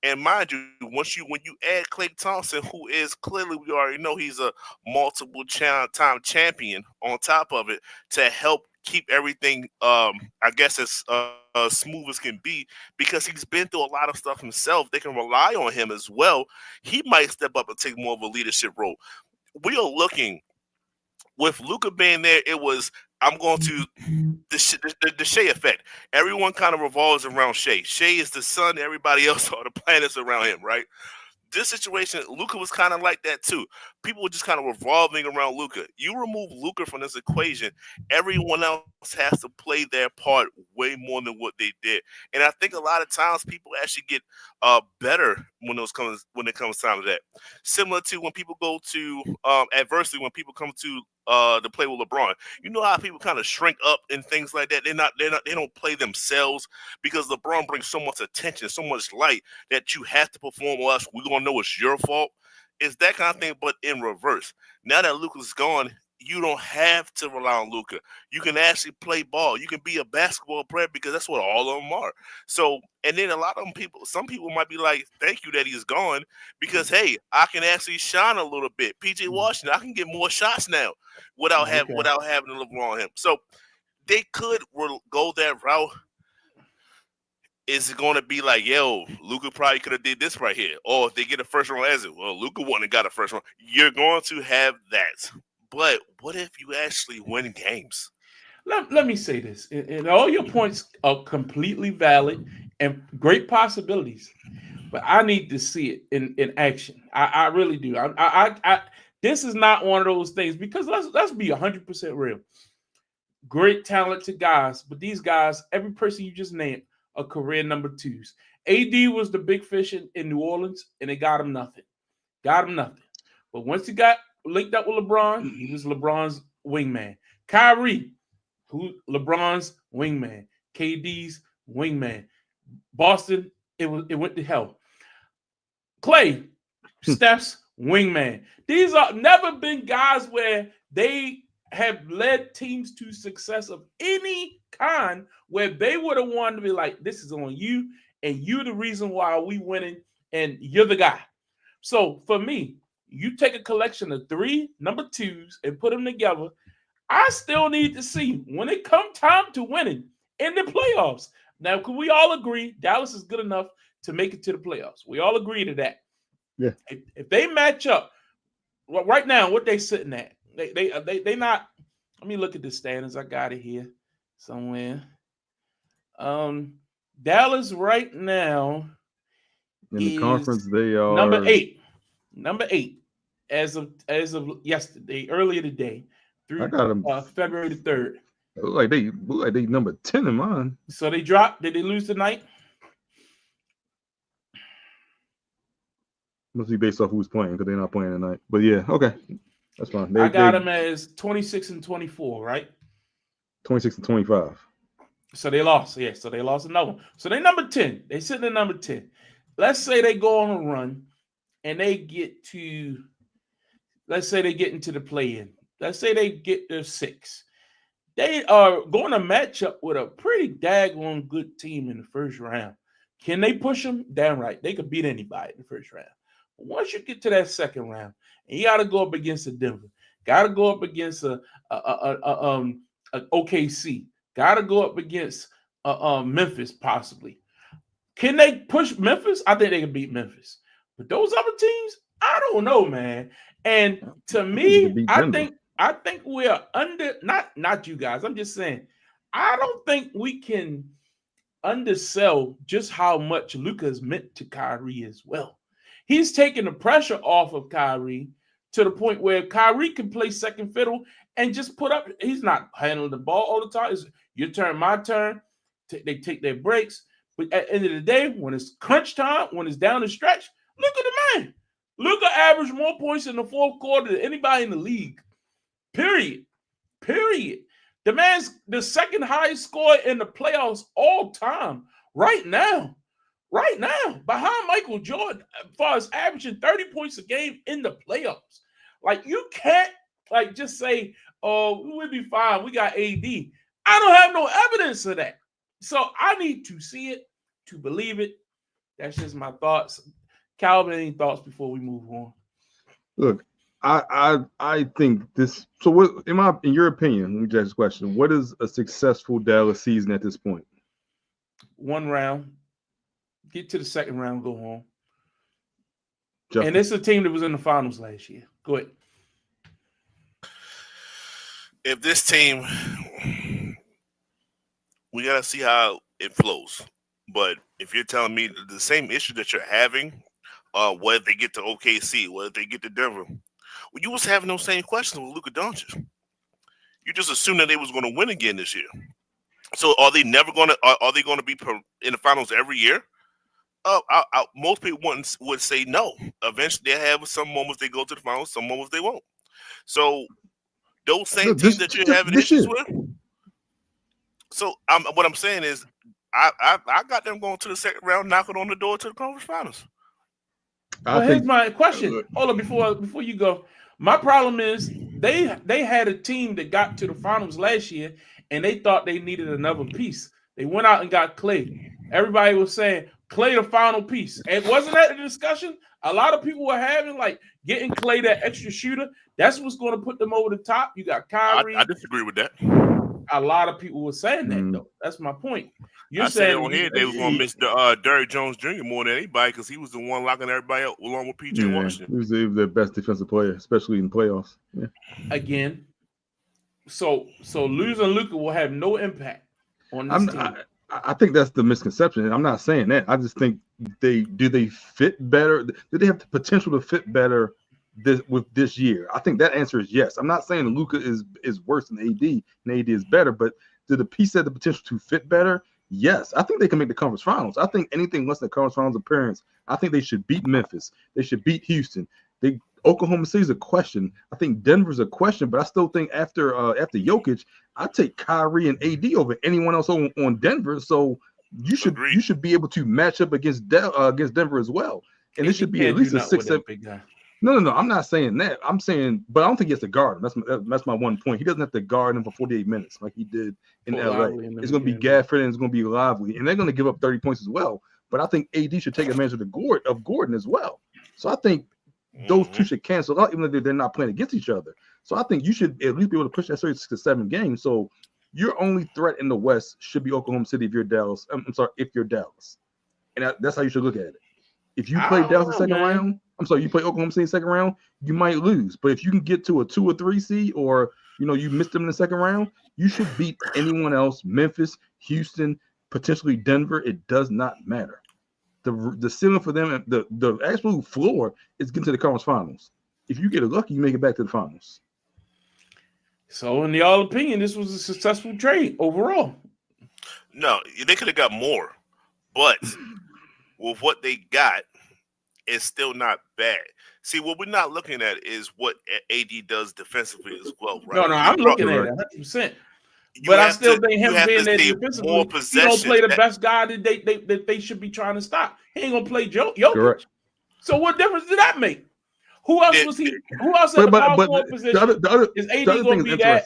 And mind you, when you add Klay Thompson, who is clearly, we already know he's a multiple time champion, on top of it, to help keep everything, I guess, as smooth as can be, because he's been through a lot of stuff himself. They can rely on him as well. He might step up and take more of a leadership role. We are looking, with Luka being there, it was, I'm going to the Shea effect. Everyone kind of revolves around Shea. Shea is the sun. Everybody else are the planets around him, right? This situation, Luka was kind of like that too. People were just kind of revolving around Luka. You remove Luka from this equation, everyone else has to play their part way more than what they did. And I think a lot of times people actually get better when it comes time to that. Similar to when people go to adversity, when people come to play with LeBron. You know how people kind of shrink up and things like that. They don't play themselves, because LeBron brings so much attention, so much light, that you have to perform, or else we're gonna know it's your fault. It's that kind of thing, but in reverse. Now that Luka's gone, you don't have to rely on Luka. You can actually play ball. You can be a basketball player, because that's what all of them are. So, and then a lot of some people might be like, thank you that he's gone, because hey, I can actually shine a little bit. PJ Washington, I can get more shots now without having LeBron on him. So they could go that route. Is it going to be like, yo, Luka probably could have did this right here? Or if they get a first round exit, well, Luka wouldn't have got a first round. You're going to have that. But what if you actually win games? Let me say this, and all your points are completely valid and great possibilities, but I need to see it in action. I really do. This is not one of those things, because let's be 100% real. Great talented guys, but these guys, every person you just named, are career number 2s. AD was the big fish in New Orleans, and they got him nothing. But once he got linked up with LeBron, he was LeBron's wingman. Kyrie, who LeBron's wingman, KD's wingman. Boston, it went to hell. Klay, Steph's wingman. These are never been guys where they have led teams to success of any kind, where they would have wanted to be like, this is on you, and you're the reason why we winning, and you're the guy. So for me, you take a collection of 3 number 2s and put them together. I still need to see when it comes time to winning in the playoffs. Now, can we all agree Dallas is good enough to make it to the playoffs? We all agree to that. Yeah. If they match up, well, right now, what they sitting at? They not. Let me look at the standings. I got it here somewhere. Dallas right now in the conference, they are number 8. Number 8 as of yesterday, earlier today, through I got them February the 3rd. Look like they number 10 in mine. So they dropped. Did they lose tonight? Must be based off who's playing, because they're not playing tonight. But yeah, okay, that's fine. I got them as 26 and 24, right? 26 and 25. So they lost. Yeah, so they lost another one. So they number 10. They sitting at number 10. Let's say they go on a run and they get to, let's say they get into the play-in. Let's say they get their 6. They are going to match up with a pretty daggone good team in the first round. Can they push them? Damn right. They could beat anybody in the first round. But once you get to that second round, and you got to go up against a Denver, got to go up against a OKC, got to go up against Memphis possibly. Can they push Memphis? I think they can beat Memphis. But those other teams, I don't know, man. And to me, I think we're under, not you guys. I'm just saying, I don't think we can undersell just how much Luka has meant to Kyrie as well. He's taking the pressure off of Kyrie to the point where Kyrie can play second fiddle and just put up. He's not handling the ball all the time. It's your turn, my turn. They take their breaks. But at the end of the day, when it's crunch time, when it's down the stretch, look at the man. Luka averaged more points in the fourth quarter than anybody in the league. Period. The man's the second highest scorer in the playoffs all time. Right now, behind Michael Jordan, as far as averaging 30 points a game in the playoffs. Like, you can't just say, oh, we'll be fine. We got AD. I don't have no evidence of that. So I need to see it to believe it. That's just my thoughts. Calvin, any thoughts before we move on? Look, I think this. So, what in your opinion? Let me ask this question: what is a successful Dallas season at this point? One round, get to the second round, go home. Justin. And it's a team that was in the finals last year. Go ahead. If this team, we gotta see how it flows. But if you're telling me the same issue that you're having, whether they get to OKC, whether they get to Denver, well, you was having those same questions with Luka Doncic. You just assumed that they was going to win again this year. So are they never going to? Are they going to be in the finals every year? Most people would say no. Eventually, they have some moments they go to the finals, some moments they won't. So those same teams that you're having issues with. So what I'm saying is, I got them going to the second round, knocking on the door to the conference finals. Well, here's my question. Hold on, before you go. My problem is they had a team that got to the finals last year, and they thought they needed another piece. They went out and got Klay. Everybody was saying Klay the final piece. And wasn't that the discussion? A lot of people were having, like, getting Klay that extra shooter. That's what's going to put them over the top. You got Kyrie. I disagree with that. A lot of people were saying that, though. That's my point. You're saying on here they was going to miss the Derrick Jones Jr. more than anybody because he was the one locking everybody up along with PJ Washington. He was the best defensive player, especially in playoffs. Yeah. Again, so losing Luka will have no impact on this team. I think that's the misconception. I'm not saying that. I just think they fit better? Do they have the potential to fit better with this year? I think that answer is yes. I'm not saying Luka is worse than AD and AD is better, but do the piece have the potential to fit better? Yes. I think they can make the conference finals. I think anything less than conference finals appearance, I think they should beat Memphis. They should beat Houston. Oklahoma City's a question. I think Denver's a question, but I still think after Jokic, I take Kyrie and AD over anyone else on Denver. So you should be able to match up against Denver as well. And it should be at least a 6-7 big guy. No. I'm not saying that. I'm saying, but I don't think he has to guard him. That's my one point. He doesn't have to guard him for 48 minutes like he did in LA. It's going to be Gafford and it's going to be Lively, and they're going to give up 30 points as well. But I think AD should take advantage of Gordon as well. So I think those two should cancel out, even though they're not playing against each other. So I think you should at least be able to push that series to 7 games. So your only threat in the West should be Oklahoma City if you're Dallas. If you're Dallas, and that's how you should look at it. If you play Dallas in second round, you play Oklahoma City in second round, you might lose. But if you can get to a 2 or 3 seed, or you missed them in the second round, you should beat anyone else. Memphis, Houston, potentially Denver. It does not matter. The ceiling for them, the absolute floor is getting to the conference finals. If you get lucky, you make it back to the finals. So, in y'all opinion, this was a successful trade overall? No, they could have got more, but with what they got, it's still not bad. See, what we're not looking at is what AD does defensively as well, right? No, I'm looking at it 100%. But I still think him being there defensively, he don't play the best guy that they should be trying to stop. He ain't gonna play Jokic. Correct. So what difference did that make? Who else was he? Who else at the power forward position? Is AD going to be that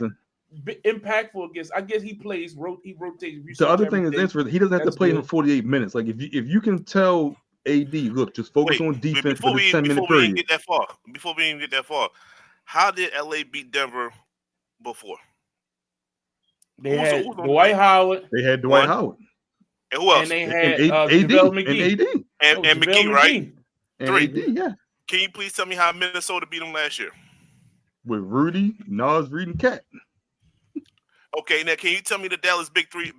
impactful against? I guess he plays. He rotates. The other thing is interesting. He doesn't have to play for 48 minutes. Like if you can tell AD, look, just focus on defense for the 10-minute period. Before we even get that far, how did LA beat Denver before? They had Dwight Howard. They had Dwight Howard. And who else? And they had JaVale McGee. And McGee, right? And 3. AD, yeah. Can you please tell me how Minnesota beat them last year? With Rudy, Nas, Reed, and Cat. Okay, now can you tell me the Dallas big three,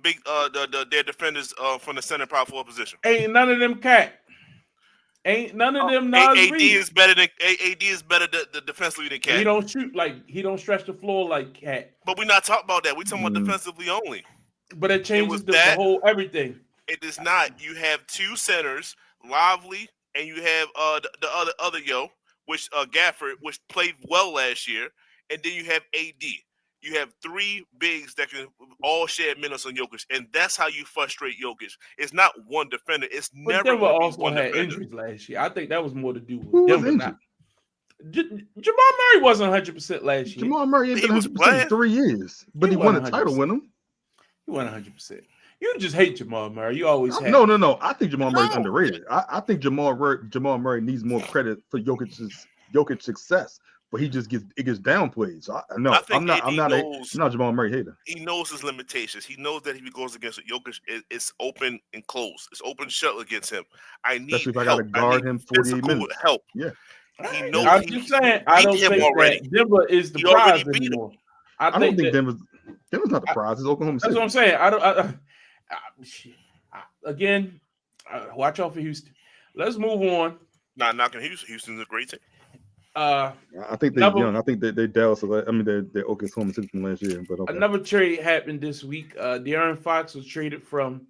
their defenders from the center power forward position? Ain't none of them Cat. Ain't none of them Nas AD Reed. is better the defensively than Cat. He don't shoot he don't stretch the floor like Cat. But we're not talking about that. We're talking about defensively only. But it changes the that. whole everything. It is not. You have two centers, Lively, and you have the other which Gafford, which played well last year, and then you have AD. You have three bigs that can all share minutes on Jokic, and that's how you frustrate Jokic. It's not one defender. It's But never Denver going to be also one had defender. injuries last year. I think that was more to do with Who was Denver. injured? Jamal Murray wasn't 100% last year. Jamal Murray ain't He been was 100% in 3 years, but he won a title 100%. with him. He won 100%. You just hate Jamal Murray. You always have. No. I think Jamal Murray's underrated. I think Jamal Murray needs more credit for Jokic's success, but he just gets downplayed. So I'm not a Jamal Murray hater. He knows his limitations. He knows that if he goes against Jokic, it's open and closed. It's open shut against him. Especially if I got to guard him 48 minutes. Help. Yeah. He knows. I'm just saying. I don't think that Denver is the prize anymore. I don't think Denver's not the prize. It's Oklahoma City. That's what I'm saying. Again, watch out for Houston. Let's move on. Not knocking Houston. Houston's a great team. I think they're young. I think they're Dallas. I mean, they're Oklahoma City from last year. But okay. Another trade happened this week. De'Aaron Fox was traded from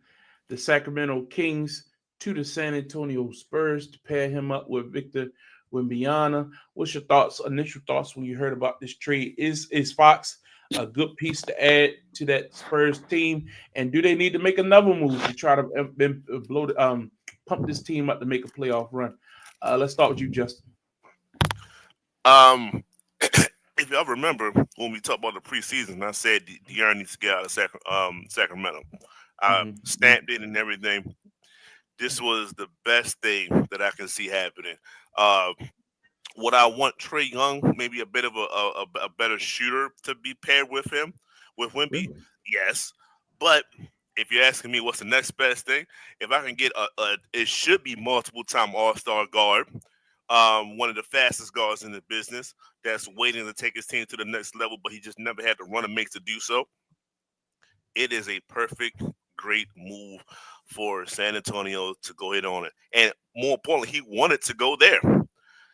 the Sacramento Kings to the San Antonio Spurs to pair him up with Victor Wembanyama. What's your initial thoughts when you heard about this trade? Is Fox a good piece to add to that Spurs team? And do they need to make another move to try to pump this team up to make a playoff run? Let's start with you, Justin. If y'all remember when we talked about the preseason, I said De'Aaron needs to get out of Sacramento. I stamped it and everything. This was the best thing that I can see happening. Would I want Trae Young, maybe a bit of a better shooter, to be paired with him, with Wemby? Really? Yes. But if you're asking me what's the next best thing, if I can get it should be multiple-time All-Star guard, one of the fastest guards in the business that's waiting to take his team to the next level, but he just never had the run and makes to do so. It is a perfect, great move for San Antonio to go ahead on it. And more importantly, he wanted to go there.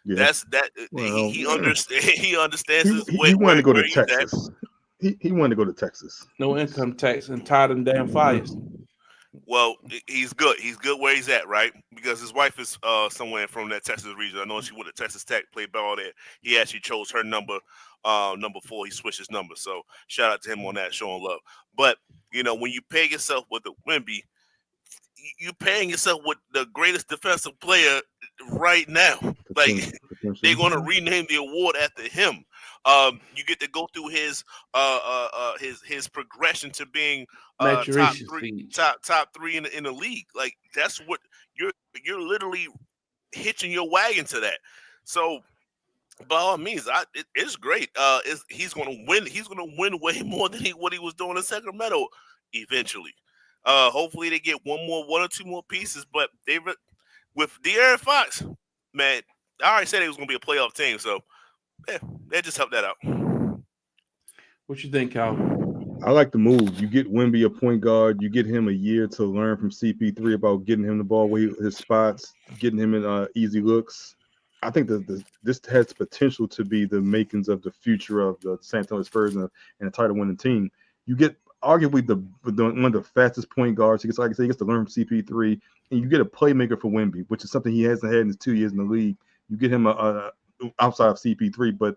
Yeah. That's that. Well, he understands. He wanted to go to Texas. He wanted to go to Texas. No income tax and tied them damn fires. Well, he's good. He's good where he's at, right? Because his wife is somewhere from that Texas region. I know she went to Texas Tech, played ball there. He actually chose her number 4. He switched his number. So shout out to him on that, showing love. But, when you pay yourself with the Wemby, you're paying yourself with the greatest defensive player right now. Like, they're going to rename the award after him. You get to go through his progression to being top 3 in the league. Like, that's what you're literally hitching your wagon to that. So by all means, it's great. He's going to win. He's going to win way more than what he was doing in Sacramento eventually. Hopefully they get one or two more pieces. But with De'Aaron Fox, man, I already said he was going to be a playoff team. So yeah, they just helped that out. What you think, Calvin? I like the move. You get Wemby a point guard. You get him a year to learn from CP3 about getting him the ball where his spots, getting him in easy looks. I think this has potential to be the makings of the future of the San Antonio Spurs and a title-winning team. You get arguably one of the fastest point guards. He gets, like I said, he gets to learn from CP3, and you get a playmaker for Wemby, which is something he hasn't had in his 2 years in the league. You get him outside of CP3, but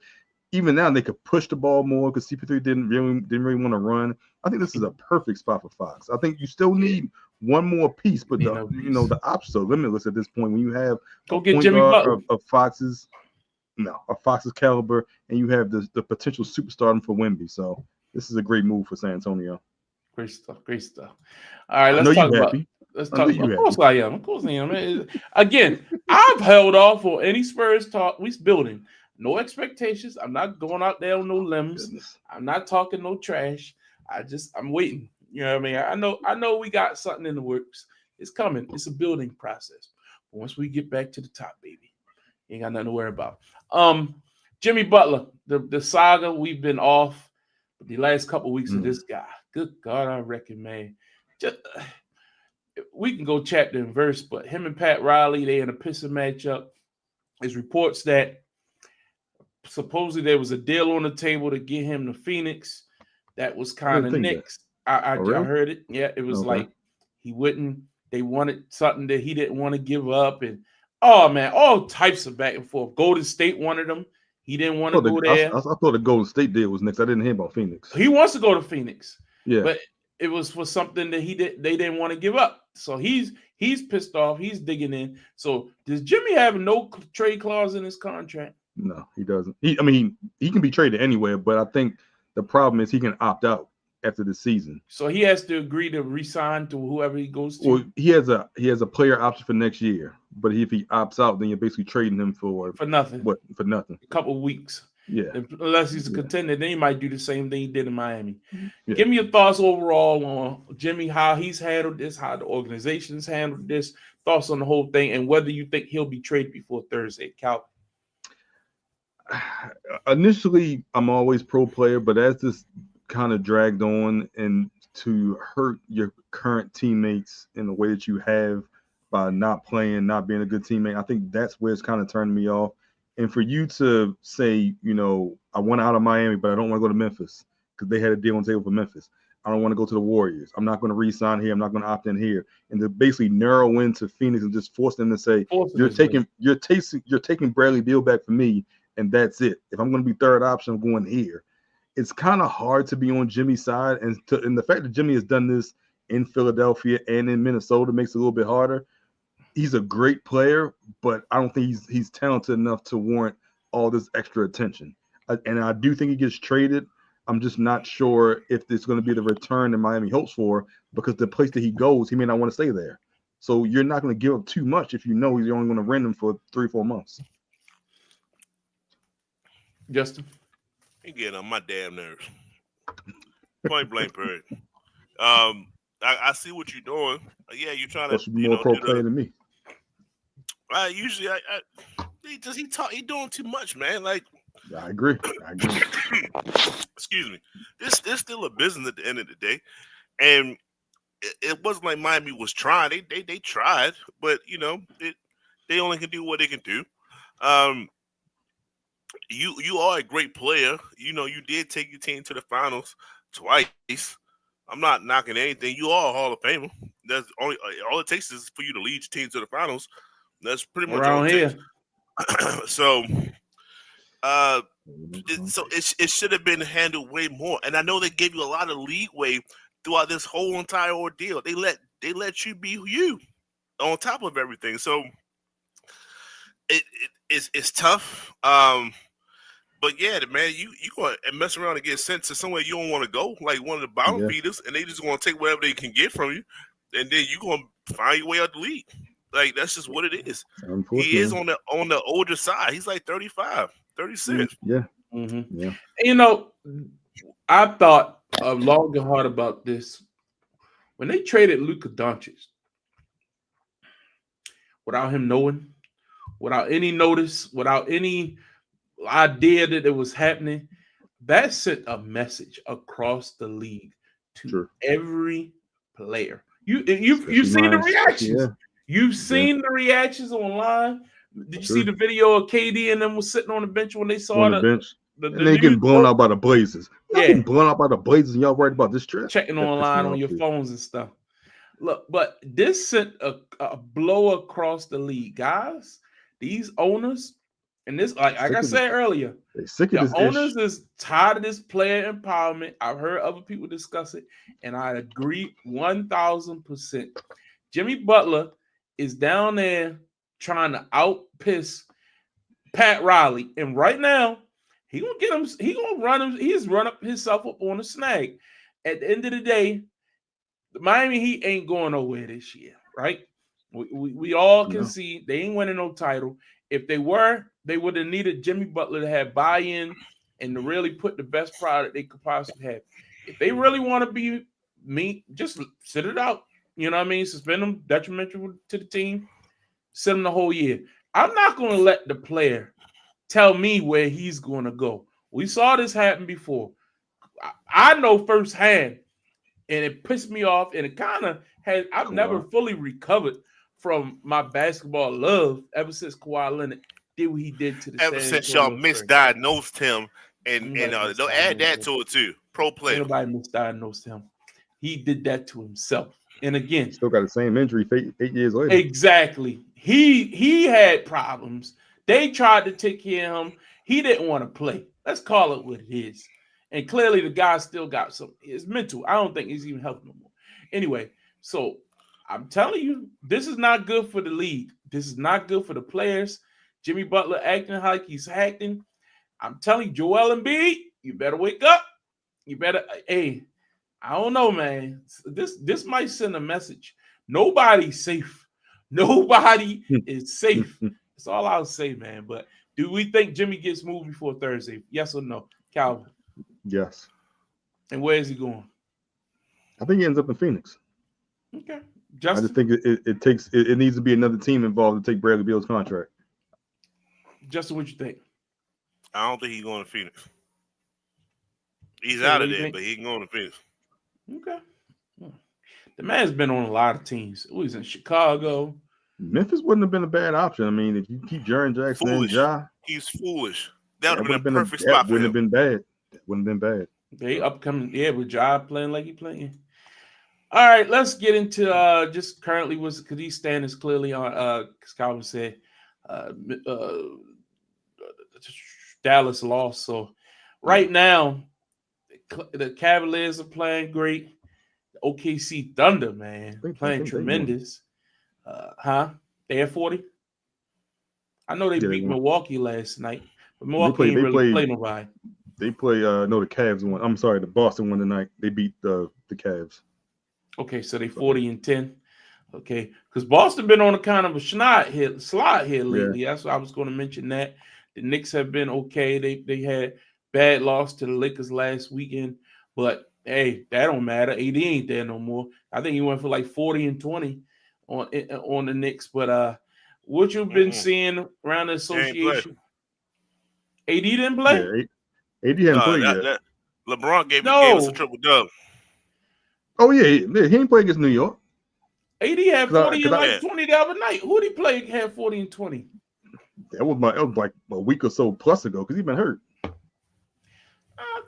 even now they could push the ball more because CP3 didn't really want to run. I think this is a perfect spot for Fox. I think you still need one more piece, but the options are limitless at this point. When you have go get Jimmy Butler of Fox's caliber, and you have the potential superstar for Wemby. So this is a great move for San Antonio. Great stuff. All right, let's talk about. Let's talk. Of course I am. Again, I've held off for any Spurs talk. We're building. No expectations. I'm not going out there on no limbs. I'm not talking no trash. I'm waiting. You know what I mean? I know we got something in the works. It's coming. It's a building process. But once we get back to the top, baby, you ain't got nothing to worry about. Jimmy Butler, the saga, we've been off the last couple of weeks of this guy. Good God, I reckon, man. We can go chapter and verse, but him and Pat Riley, they in a pissing matchup. There's reports that supposedly there was a deal on the table to get him to Phoenix that was kind of nixed. I really? heard it. Yeah, it was Okay. like he wouldn't. They wanted something that he didn't want to give up, and oh man, all types of back and forth. Golden State wanted him. He didn't want to go there. I thought the Golden State deal was next. I didn't hear about Phoenix. He wants to go to Phoenix, Yeah, but it was for something that they didn't want to give up. So he's pissed off. He's digging in. So does Jimmy have no trade clause in his contract? no, he doesn't. He can be traded anywhere, but I think the problem is he can opt out after the season. So he has to agree to resign to whoever he goes to. Well, he has a player option for next year, but if he opts out, then you're basically trading him for nothing. What, for nothing? A couple of weeks. Yeah. Unless he's a contender, then he might do the same thing he did in Miami. Yeah. Give me your thoughts overall on Jimmy, how he's handled this, how the organization's handled this, thoughts on the whole thing, and whether you think he'll be traded before Thursday. Cal. Initially, I'm always pro player, but as this kind of dragged on and to hurt your current teammates in the way that you have by not playing, not being a good teammate, I think that's where it's kind of turned me off. And for you to say, I want out of Miami, but I don't want to go to Memphis because they had a deal on the table for Memphis. I don't want to go to the Warriors. I'm not going to re-sign here. I'm not going to opt in here. And to basically narrow into Phoenix and just force them to say, you're taking Bradley Beal back for me, and that's it. If I'm going to be third option, I'm going here. It's kind of hard to be on Jimmy's side, and the fact that Jimmy has done this in Philadelphia and in Minnesota makes it a little bit harder. He's a great player, but I don't think he's talented enough to warrant all this extra attention. And I do think he gets traded. I'm just not sure if it's going to be the return that Miami hopes for, because the place that he goes, he may not want to stay there. So you're not going to give up too much if you know he's only going to rent him for 3-4 months. Justin? He getting on my damn nerves. Point blank, period. I see what you're doing. Yeah, you're trying to be more pro player than me. Usually, he doing too much, man. Like, I agree. Excuse me. This still a business at the end of the day, and it wasn't like Miami was trying. They tried, but they only can do what they can do. You are a great player. You did take your team to the finals twice. I'm not knocking anything. You are a Hall of Famer. That's all it takes is for you to lead your team to the finals. That's pretty much around here. So, it should have been handled way more. And I know they gave you a lot of leeway throughout this whole entire ordeal. They let you be you on top of everything. So it's tough. But yeah, man, you go and mess around and get sent to somewhere you don't want to go, like one of the bottom feeders, and they just going to take whatever they can get from you, and then you going to find your way out the league. Like, that's just what it is. He is on the older side. He's like 35, 36. Yeah. Mm-hmm. Yeah. And, I thought long and hard about this when they traded Luka Doncic without him knowing, without any notice, without any idea that it was happening. That sent a message across the league to every player. You've seen the reactions. Yeah. You've seen the reactions online. Did you see the video of KD and them was sitting on the bench when they saw the bench? And they getting blown out by the Blazers. Y'all getting blown out by the Blazers, and y'all worried about this trip? Checking online on your phones and stuff. Look, but this sent a blow across the league, guys. These owners, and this, like I said earlier, the owners is tired of this player empowerment. I've heard other people discuss it, and I agree 1,000%. Jimmy Butler is down there trying to outpiss Pat Riley, and right now he gonna get him. He gonna run him. He's run up himself up on a snag. At the end of the day, the Miami Heat ain't going nowhere this year, right? We all can see they ain't winning no title. If they were, they would have needed Jimmy Butler to have buy-in and to really put the best product they could possibly have. If they really want to be me, just sit it out. You know what I mean? Suspend them, detrimental to the team, sit them the whole year. I'm not going to let the player tell me where he's going to go. We saw this happen before. I know firsthand, and it pissed me off, and it kind of has – I've never fully recovered from my basketball love ever since Kawhi Leonard did what he did to the ever since y'all misdiagnosed him, and don't add that to it too. Pro player. Nobody misdiagnosed him. He did that to himself. And again, Still got the same injury 8 years later. exactly. He had problems. They tried to take care of him. He didn't want to play. Let's call it what it is. And clearly the guy still got some. It's mental. I don't think he's even healthy no more. Anyway, so I'm telling you, this is not good for the league. This is not good for the players. Jimmy Butler acting like he's acting. I'm telling you, Joel Embiid, you better wake up. You better, hey, I don't know, man. This might send a message. Nobody's safe. Nobody is safe. That's all I'll say, man. But do we think Jimmy gets moved before Thursday? Yes or no? Calvin? Yes. And where is he going? I think he ends up in Phoenix. Okay. I just think it needs to be another team involved to take Bradley Beal's contract. Justin, what you think? I don't think he's going to Phoenix. He's out of there, but he can go to Phoenix. Okay. The man's been on a lot of teams. He was in Chicago. Memphis wouldn't have been a bad option. I mean, if you keep Jaren Jackson and Ja, he's foolish. That would have been a perfect spot for him. Wouldn't have been bad. That wouldn't have been bad. They upcoming, with Ja playing like he playing. All right, let's get into just currently because these standings clearly on because Calvin said Dallas lost. So right now the Cavaliers are playing great. The OKC Thunder, man, playing tremendous. They had 40. I know they beat Milwaukee last night, but Milwaukee didn't really play nobody. They play the Cavs won. I'm sorry, the Boston won tonight. They beat the Cavs. Okay, so they 40-10. Okay, because Boston been on a kind of a slide here lately. Yeah. That's why I was going to mention that. The Knicks have been okay. They had bad loss to the Lakers last weekend, but hey, that don't matter. AD ain't there no more. I think he went for like 40-20 on the Knicks. But what you've been seeing around the association? AD didn't play. Yeah, AD hadn't played yet. LeBron gave us a triple dub. Oh yeah, he didn't play against New York. AD had 40 and 20 the other night. Who did he play had 40 and 20? That was like a week or so plus ago because he's been hurt. I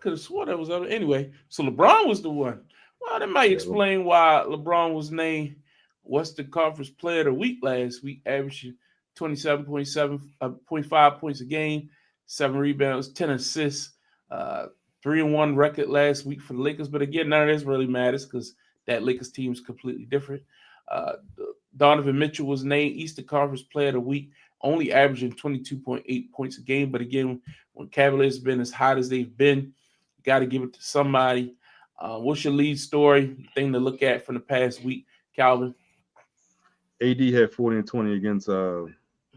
could have swore that was other. Anyway, so LeBron was the one. Well, that might explain why LeBron was named Western Conference Player of the Week last week, averaging 27.5 points a game, 7 rebounds, 10 assists, 3-1 record last week for the Lakers. But again, none of this really matters because that Lakers team is completely different. Donovan Mitchell was named Eastern Conference Player of the Week, only averaging 22.8 points a game. But again, when Cavaliers have been as hot as they've been, you got to give it to somebody. What's your lead story, thing to look at from the past week, Calvin? AD had 40 and 20 against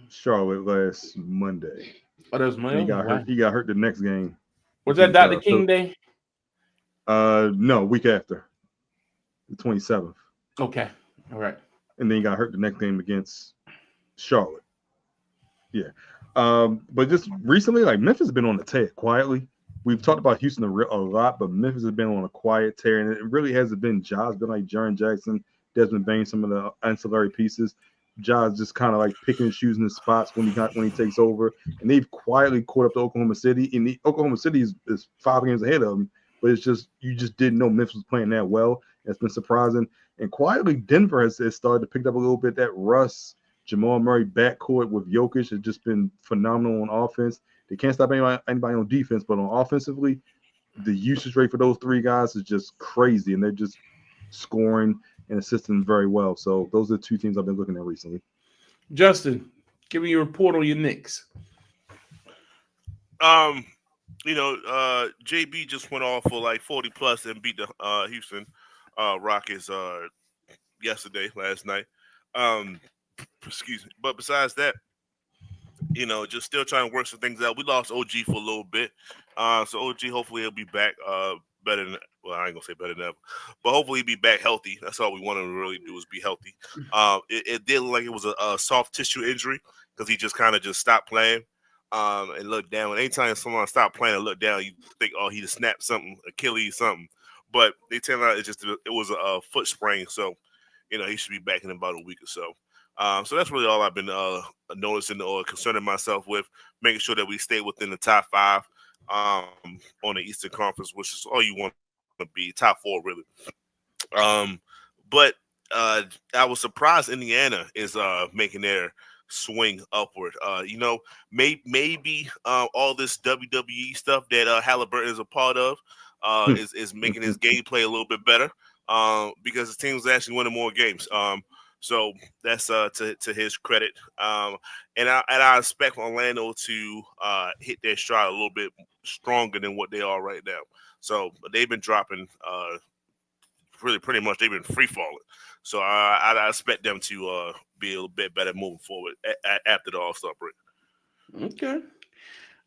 Charlotte last Monday. Oh, that was Monday? He got hurt. He got hurt the next game. Was that Dr. King Day? No, week after. The 27th. Okay. All right. And then he got hurt the next game against Charlotte. Yeah. But just recently, like Memphis has been on the tear quietly. We've talked about Houston a lot, but Memphis has been on a quiet tear, and it really hasn't been Ja. It's been like Jaren Jackson, Desmond Bain, some of the ancillary pieces. Ja's just kind of like picking and choosing his spots when he takes over, and they've quietly caught up to Oklahoma City. And Oklahoma City is 5 games ahead of them, but it's just you just didn't know Memphis was playing that well. It's been surprising, and quietly Denver has started to pick up a little bit. That Russ, Jamal Murray backcourt with Jokic has just been phenomenal on offense. They can't stop anybody on defense, but on offensively, the usage rate for those 3 guys is just crazy, and they're just scoring and assisting very well. So those are the 2 teams I've been looking at recently. Justin, give me your report on your Knicks. JB just went off for like 40 plus and beat the Houston Rockets last night. Excuse me. But besides that, just still trying to work some things out. We lost OG for a little bit. So OG, hopefully he'll be back better than, well, I ain't gonna say better than ever, but hopefully he'll be back healthy. That's all we want him to really do is be healthy. It did look like it was a soft tissue injury because he just kind of just stopped playing and looked down. Anytime someone stopped playing and looked down, you think, oh, he just snapped something, Achilles something. But they turned out it was a foot sprain. So, he should be back in about a week or so. So that's really all I've been noticing or concerning myself with, making sure that we stay within the top 5 on the Eastern Conference, which is all you want to be, top 4 really. But I was surprised Indiana is making their swing upward. Maybe all this WWE stuff that Halliburton is a part of is making his gameplay a little bit better because his team's actually winning more games. So that's to his credit. And I expect Orlando to hit their stride a little bit stronger than what they are right now. So they've been dropping pretty much. They've been free falling. So I expect them to be a little bit better moving forward after the All-Star break. Okay.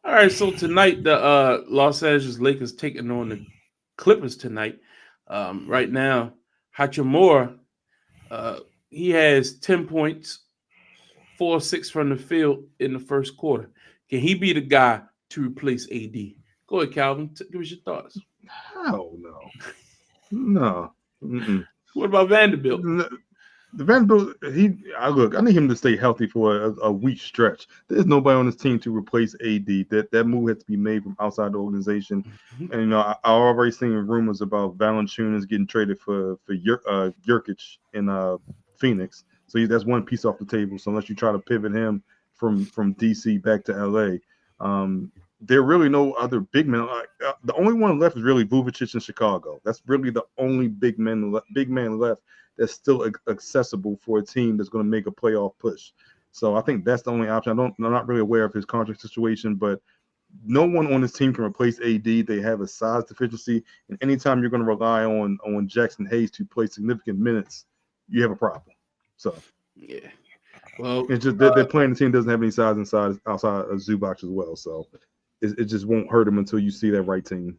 All right. So tonight, the Los Angeles Lakers taking on the Clippers tonight. Right now, Hachimura, he has 10 points, 4-6 from the field in the first quarter. Can he be the guy to replace AD? Go ahead, Calvin. Give us your thoughts. Hell no. No. Mm-mm. What about Vanderbilt? The Vanderbilt, I need him to stay healthy for a week stretch. There's nobody on this team to replace AD. That move has to be made from outside the organization. And I already seen rumors about Valanciunas getting traded for Jurkic in Phoenix. So that's one piece off the table. So unless you try to pivot him from DC back to LA, there are really no other big men. The only one left is really Vucevic in Chicago. That's really the only big man left that's still accessible for a team that's going to make a playoff push. So I think that's the only option. I'm not really aware of his contract situation, but no one on this team can replace AD. They have a size deficiency, and anytime you're going to rely on Jackson Hayes to play significant minutes, you have a problem. So yeah, well, it's just they're playing the team doesn't have any size outside of Zubac as well. So it just won't hurt them until you see that right team.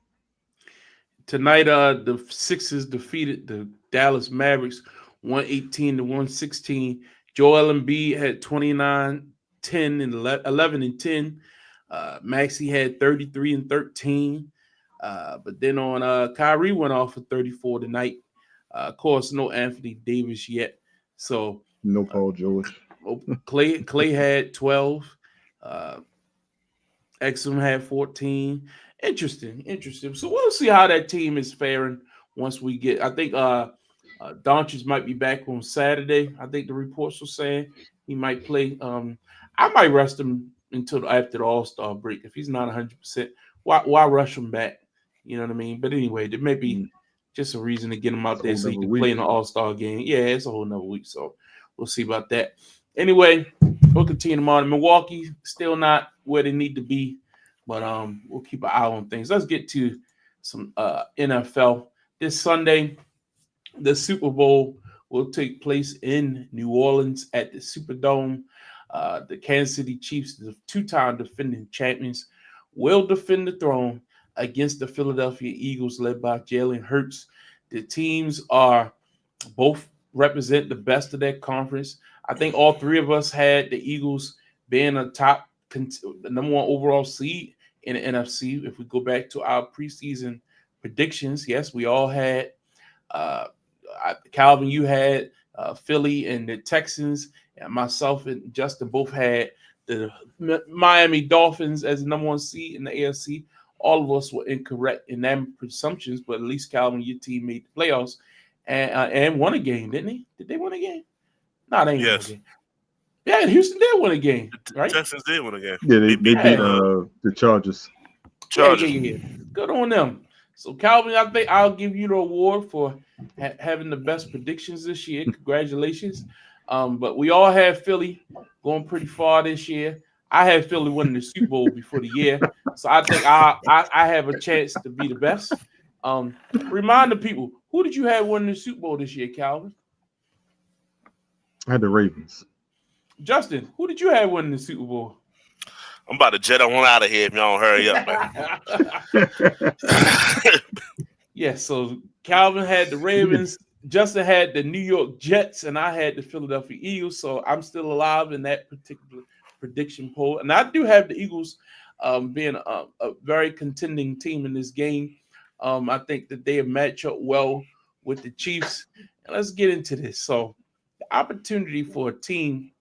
Tonight, the Sixers defeated the Dallas Mavericks 118-116. Joel Embiid had 29, 10, and 11 and 10. Maxey had 33 and 13. But then on Kyrie went off for 34 tonight. Of course, no Anthony Davis yet. So no Paul George. Clay had 12. Exum had 14. Interesting. So we'll see how that team is faring once we get. I think Doncic might be back on Saturday. I think the reports were saying he might play. I might rest him until after the All-Star break. If he's not 100%, why rush him back? You know what I mean? But anyway, there may be just a reason to get him out there so he can play in the All-Star game. Yeah, it's a whole nother week, so we'll see about that. Anyway, we'll continue tomorrow. Milwaukee still not where they need to be, but we'll keep an eye on things. Let's get to some NFL. This Sunday, the Super Bowl will take place in New Orleans at the Superdome. The Kansas City Chiefs, the two-time defending champions, will defend the throne against the Philadelphia Eagles led by Jalen Hurts. The teams are both represent the best of their conference. I think all three of us had the Eagles being the number one overall seed in the NFC. If we go back to our preseason predictions, yes, we all had Calvin, you had Philly and the Texans, and myself and Justin both had the Miami Dolphins as the number one seed in the AFC. All of us were incorrect in them presumptions, but at least Calvin, your team made the playoffs and won a game, didn't they? Did they win a game? No, they didn't win a game. Yeah, Houston did win a game, right? Texans did win a game. Yeah, they beat the Chargers. Yeah. Good on them. So, Calvin, I think I'll give you the award for having the best predictions this year. Congratulations. But we all had Philly going pretty far this year. I had Philly winning the Super Bowl before the year. So I think I have a chance to be the best. Remind the people, who did you have winning the Super Bowl this year, Calvin? I had the Ravens. Justin, who did you have winning the Super Bowl? I'm about to jet on out of here if y'all don't hurry up, man. Yeah, so Calvin had the Ravens, Justin had the New York Jets, and I had the Philadelphia Eagles. So I'm still alive in that particular prediction poll. And I do have the Eagles being a very contending team in this game. I think that they match up well with the Chiefs. And let's get into this. So the opportunity for a team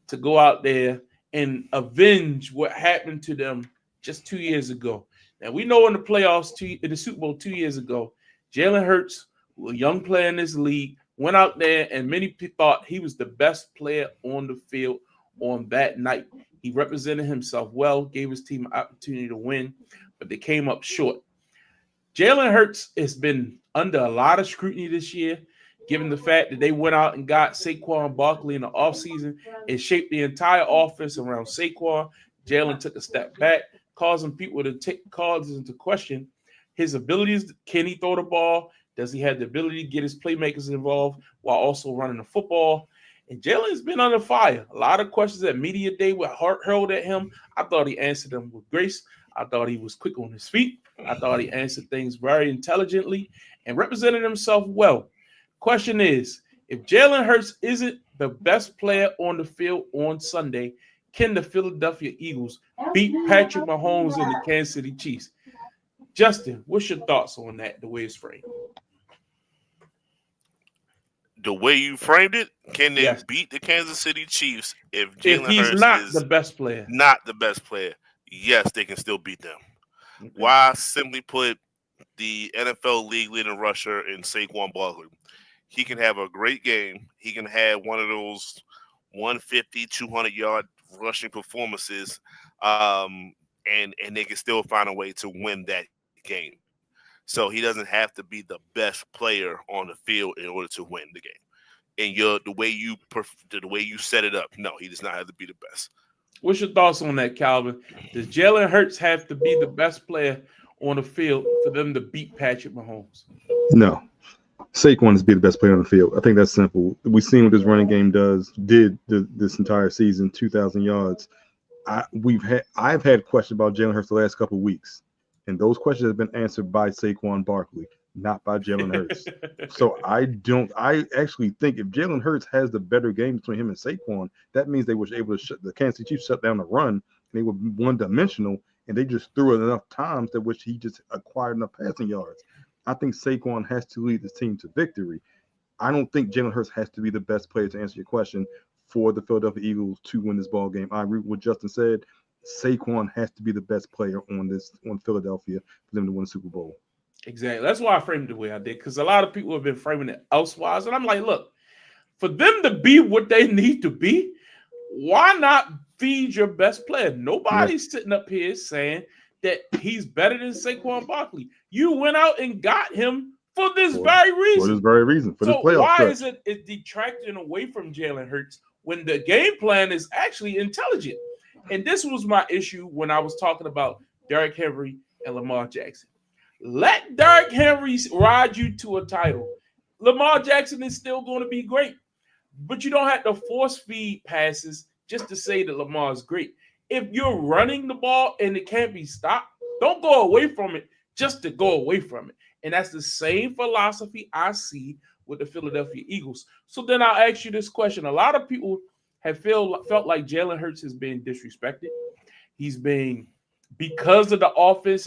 to go out there and avenge what happened to them just 2 years ago. Now, we know in the playoffs, in the Super Bowl 2 years ago, Jalen Hurts a young player in this league, went out there, and many people thought he was the best player on the field on that night. He represented himself well, gave his team an opportunity to win, but they came up short. Jalen Hurts has been under a lot of scrutiny this year, given the fact that they went out and got Saquon Barkley in the offseason and shaped the entire offense around Saquon. Jalen took a step back, causing people to take causes into question his abilities. Can he throw the ball? Does he have the ability to get his playmakers involved while also running the football? And Jalen's been under fire. A lot of questions at media day were hurled at him. I thought he answered them with grace. I thought he was quick on his feet. I thought he answered things very intelligently and represented himself well. Question is, if Jalen Hurts isn't the best player on the field on Sunday, can the Philadelphia Eagles beat Patrick Mahomes and the Kansas City Chiefs? Justin, what's your thoughts on that, the way it's framed? The way you framed it, can they beat the Kansas City Chiefs if Jalen he's Hurts not is the best player? Not the best player. Yes, they can still beat them. Okay. Why? Simply put, the NFL league leading rusher in Saquon Barkley. He can have a great game. He can have one of those 150, 200-yard rushing performances, and they can still find a way to win that game. So he doesn't have to be the best player on the field in order to win the game. And the way you set it up, no, he does not have to be the best. What's your thoughts on that, Calvin? Does Jalen Hurts have to be the best player on the field for them to beat Patrick Mahomes? No. Saquon is be the best player on the field. I think that's simple. We've seen what this running game did this entire season, 2,000 yards. I've had questions about Jalen Hurts the last couple of weeks, and those questions have been answered by Saquon Barkley, not by Jalen Hurts. So I actually think if Jalen Hurts has the better game between him and Saquon, that means they were able to the Kansas City Chiefs shut down the run, and they were one-dimensional, and they just threw it enough times that which he just acquired enough passing yards. I think Saquon has to lead this team to victory. I don't think Jalen Hurts has to be the best player, to answer your question, for the Philadelphia Eagles to win this ball game. I agree with what Justin said. Saquon has to be the best player on Philadelphia for them to win the Super Bowl. Exactly. That's why I framed it the way I did, because a lot of people have been framing it elsewise. And I'm like, look, for them to be what they need to be, why not feed your best player? Nobody's sitting up here saying that he's better than Saquon Barkley. You went out and got him for this very reason. For this very reason. For this playoff why stretch. is it detracting away from Jalen Hurts when the game plan is actually intelligent? And this was my issue when I was talking about Derrick Henry and Lamar Jackson. Let Derrick Henry ride you to a title. Lamar Jackson is still going to be great, but you don't have to force feed passes just to say that Lamar is great. If you're running the ball and it can't be stopped, don't go away from it just to go away from it. And that's the same philosophy I see with the Philadelphia Eagles. So then I'll ask you this question. A lot of people have felt like Jalen Hurts has been disrespected. Because of the offense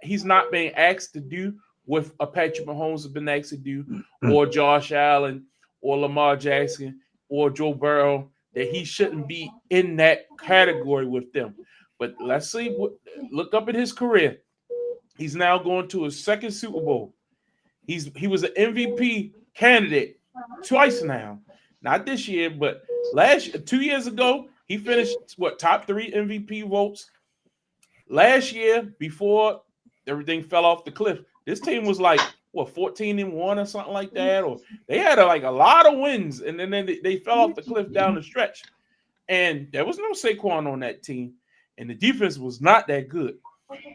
he's not being asked to do what a Patrick Mahomes has been asked to do, or Josh Allen, or Lamar Jackson, or Joe Burrow, that he shouldn't be in that category with them. But let's see, look up at his career. He's now going to his second Super Bowl. He was an MVP candidate twice now. Not this year, but 2 years ago, he finished top 3 MVP votes. Last year, before everything fell off the cliff, this team was 14-1 or something like that, or they had a lot of wins, and then they fell off the cliff down the stretch. And there was no Saquon on that team, and the defense was not that good.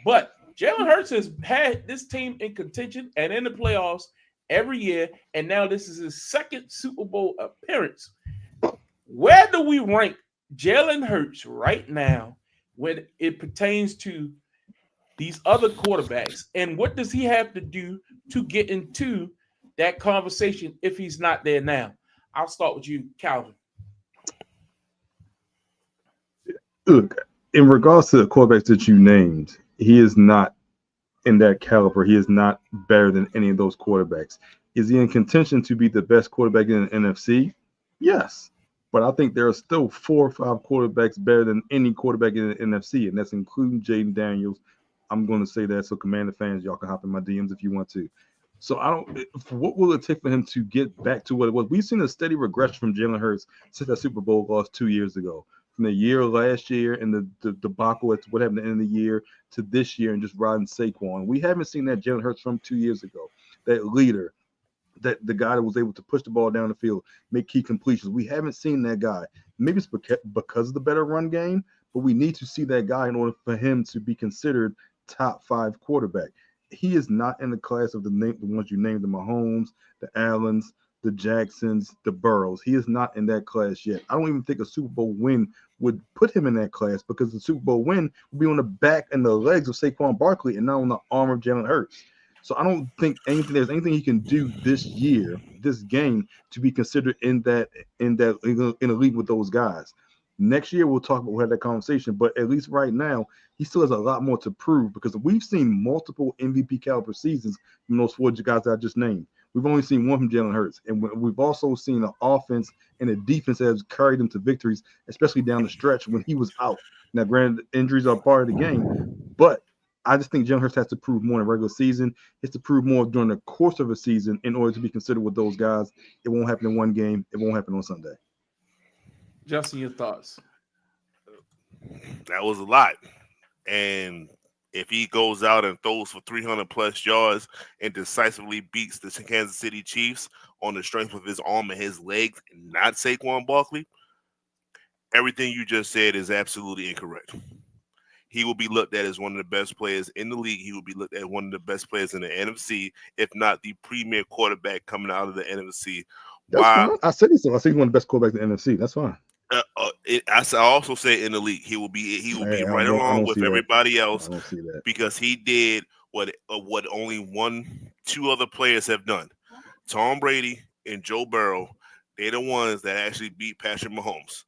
But Jalen Hurts has had this team in contention and in the playoffs every year, and now this is his second Super Bowl appearance. Where do we rank Jalen Hurts right now when it pertains to these other quarterbacks, and what does he have to do to get into that conversation if he's not there now? I'll start with you, Calvin. Look, in regards to the quarterbacks that you named, he is not in that caliber. He is not better than any of those quarterbacks. Is he in contention to be the best quarterback in the NFC? Yes. But I think there are still 4 or 5 quarterbacks better than any quarterback in the NFC, and that's including Jaden Daniels. I'm going to say that so Commander fans, y'all can hop in my DMs if you want to. So what will it take for him to get back to what it was? We've seen a steady regression from Jalen Hurts since that Super Bowl loss 2 years ago. From the year last year and the debacle at what happened at the end of the year to this year and just riding Saquon. We haven't seen that Jalen Hurts from 2 years ago. That leader, that the guy that was able to push the ball down the field, make key completions. We haven't seen that guy. Maybe it's because of the better run game, but we need to see that guy in order for him to be considered top 5 quarterback. He is not in the class of the ones you named, the Mahomes, the Allens, the Jacksons, the Burrows. He is not in that class yet. I don't even think a Super Bowl win would put him in that class because the Super Bowl win would be on the back and the legs of Saquon Barkley and not on the arm of Jalen Hurts. So I don't think there's anything he can do this year, this game, to be considered in a league with those guys. Next year we'll have that conversation, but at least right now he still has a lot more to prove because we've seen multiple MVP caliber seasons from those 4 guys that I just named. We've only seen one from Jalen Hurts, and we've also seen an offense and a defense that has carried them to victories, especially down the stretch when he was out. Now, granted, injuries are part of the game, but I just think Jalen Hurts has to prove more in the regular season. He has to prove more during the course of a season in order to be considered with those guys. It won't happen in one game. It won't happen on Sunday. Justin, your thoughts? That was a lot. And if he goes out and throws for 300-plus yards and decisively beats the Kansas City Chiefs on the strength of his arm and his legs, and not Saquon Barkley, everything you just said is absolutely incorrect. He will be looked at as one of the best players in the league. He will be looked at one of the best players in the NFC, if not the premier quarterback coming out of the NFC. That's fine. I said he's one of the best quarterbacks in the NFC. That's fine. I also say in the league he will be right along with everybody else. I don't see that because he did what only 2 other players have done. Tom Brady and Joe Burrow. They're the ones that actually beat Patrick Mahomes.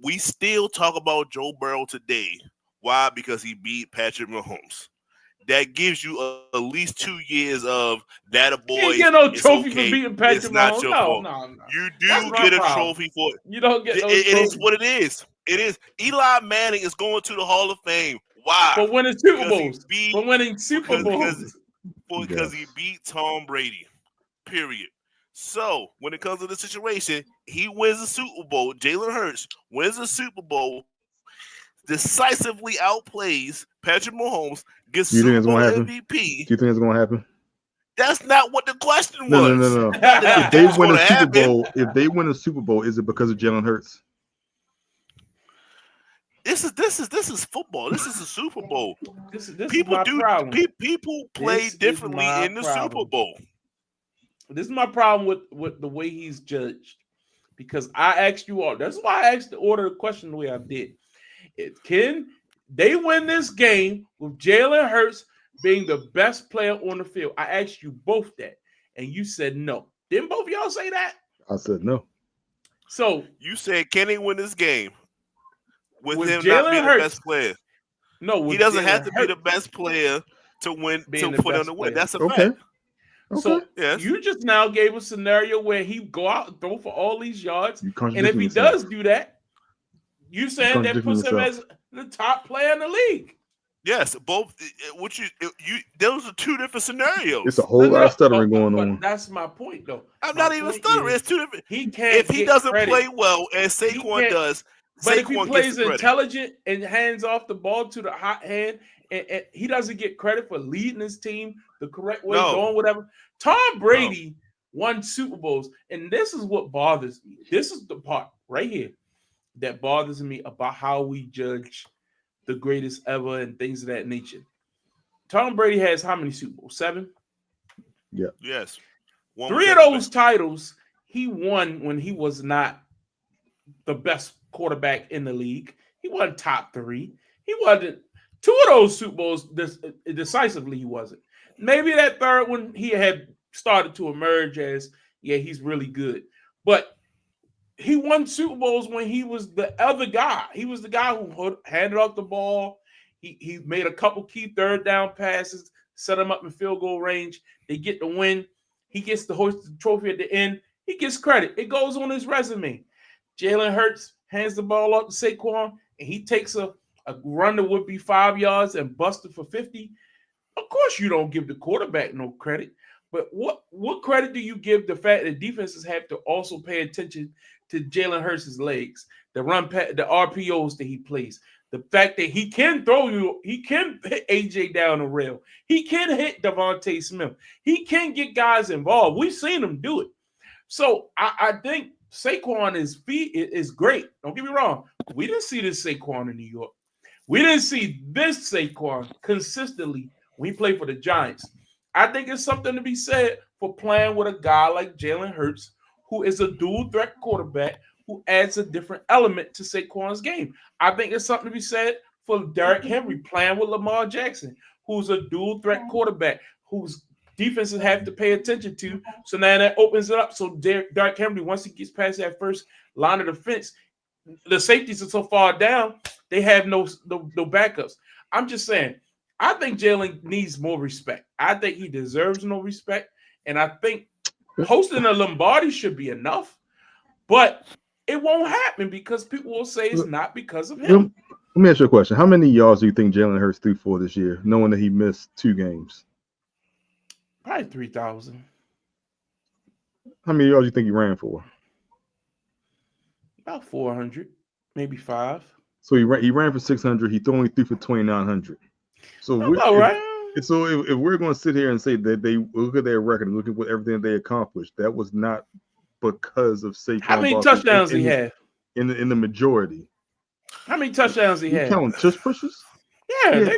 We still talk about Joe Burrow today. Why? Because he beat Patrick Mahomes. That gives you at least 2 years of that a boy. You get no trophy okay. for beating Patrick It's not Mahomes. your fault. No. You do get a trophy for it. You don't get no trophy. It is what it is. It is. Eli Manning is going to the Hall of Fame. Why? For winning Super Bowls. For winning Super Bowls. Because he beat Tom Brady. Period. So when it comes to the situation, he wins the Super Bowl. Jalen Hurts wins the Super Bowl. Decisively outplays Patrick Mahomes, gets Super Bowl MVP. Do you think it's going to happen? That's not what the question was. No. If they win a Super Bowl, is it because of Jalen Hurts? This is football. This is a Super Bowl. People play differently in the Super Bowl. This is my problem with the way he's judged, because I asked you all. That's why I asked the order of the question the way I did. Can they win this game with Jalen Hurts being the best player on the field? I asked you both that, and you said no. Didn't both of y'all say that? I said no. So you said, can he win this game with him not being the best player? No, he doesn't have to be the best player to win to put him to win. That's a fact. Okay. So you just now gave a scenario where he go out and throw for all these yards, and if he does do that, you saying that puts him as the top player in the league? Yes, both. Those are 2 different scenarios. It's a whole lot of stuttering going on. That's my point, though. I'm not even stuttering. It's 2 different. He can't. If he doesn't play well, as Saquon does, but if he Saquon plays gets intelligent and hands off the ball to the hot hand, and he doesn't get credit for leading his team the correct way, going whatever. Tom Brady won Super Bowls, and this is what bothers me. This is the part right here that bothers me about how we judge the greatest ever and things of that nature. Tom Brady has how many Super Bowls? 7? Yeah. Yes. 3 of those titles he won when he was not the best quarterback in the league. He wasn't top 3. He wasn't. 2 of those Super Bowls decisively he wasn't. Maybe that 3rd one he had started to emerge as, he's really good. But he won Super Bowls when he was the other guy. He was the guy who handed off the ball. He made a couple key 3rd down passes, set him up in field goal range. They get the win. He gets to hoist the trophy at the end. He gets credit. It goes on his resume. Jalen Hurts hands the ball up to Saquon, and he takes a run that would be 5 yards and busted for 50. Of course, you don't give the quarterback no credit. But what credit do you give the fact that defenses have to also pay attention to Jalen Hurts' legs, the RPOs that he plays, the fact that he can throw you, he can hit AJ down the rail, he can hit Devontae Smith, he can get guys involved. We've seen him do it. So I think Saquon is great. Don't get me wrong. We didn't see this Saquon in New York. We didn't see this Saquon consistently when he played for the Giants. I think it's something to be said for playing with a guy like Jalen Hurts, who is a dual threat quarterback who adds a different element to Saquon's game. I think it's something to be said for Derrick Henry playing with Lamar Jackson, who's a dual threat quarterback, whose defenses have to pay attention to. So now that opens it up. So Derrick Henry, once he gets past that first line of defense, the safeties are so far down, they have no backups. I'm just saying, I think Jalen needs more respect. I think he deserves no respect. And I think hosting a Lombardi should be enough. But it won't happen because people will say it's not because of him. Let me ask you a question. How many yards do you think Jalen Hurts threw for this year, knowing that he missed 2 games? Probably 3,000. How many yards do you think he ran for? About 400, maybe 5. So he ran for 600. He only threw for 2,900. So if we're going to sit here and say that they look at their record and look at everything they accomplished, that was not because of Saquon. How many touchdowns he had? In the majority. How many touchdowns he had? Counting tush pushes? Yeah,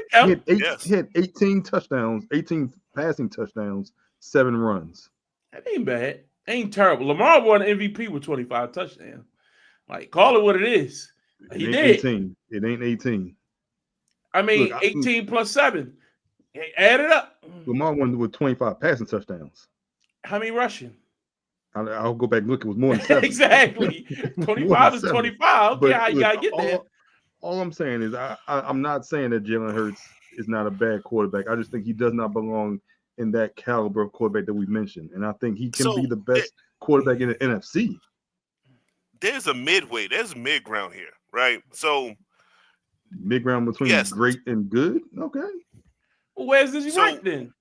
he had 18 touchdowns, 18 passing touchdowns, 7 runs. That ain't bad. Ain't terrible. Lamar won MVP with 25 touchdowns. Like, call it what it is. He did. 18. It ain't 18. I mean, 18 plus 7. Add it up. Lamar won with 25 passing touchdowns. How many rushing? I'll go back and look. It was more than 7. Exactly. 25 is 25. But Yeah, you got to get there. All I'm saying is I'm not saying that Jalen Hurts is not a bad quarterback. I just think he does not belong in that caliber of quarterback that we mentioned. And I think he can be the best quarterback in the NFC. There's a midway. There's mid ground here, right? So mid ground between great and good? Okay. Well, where's this rank then?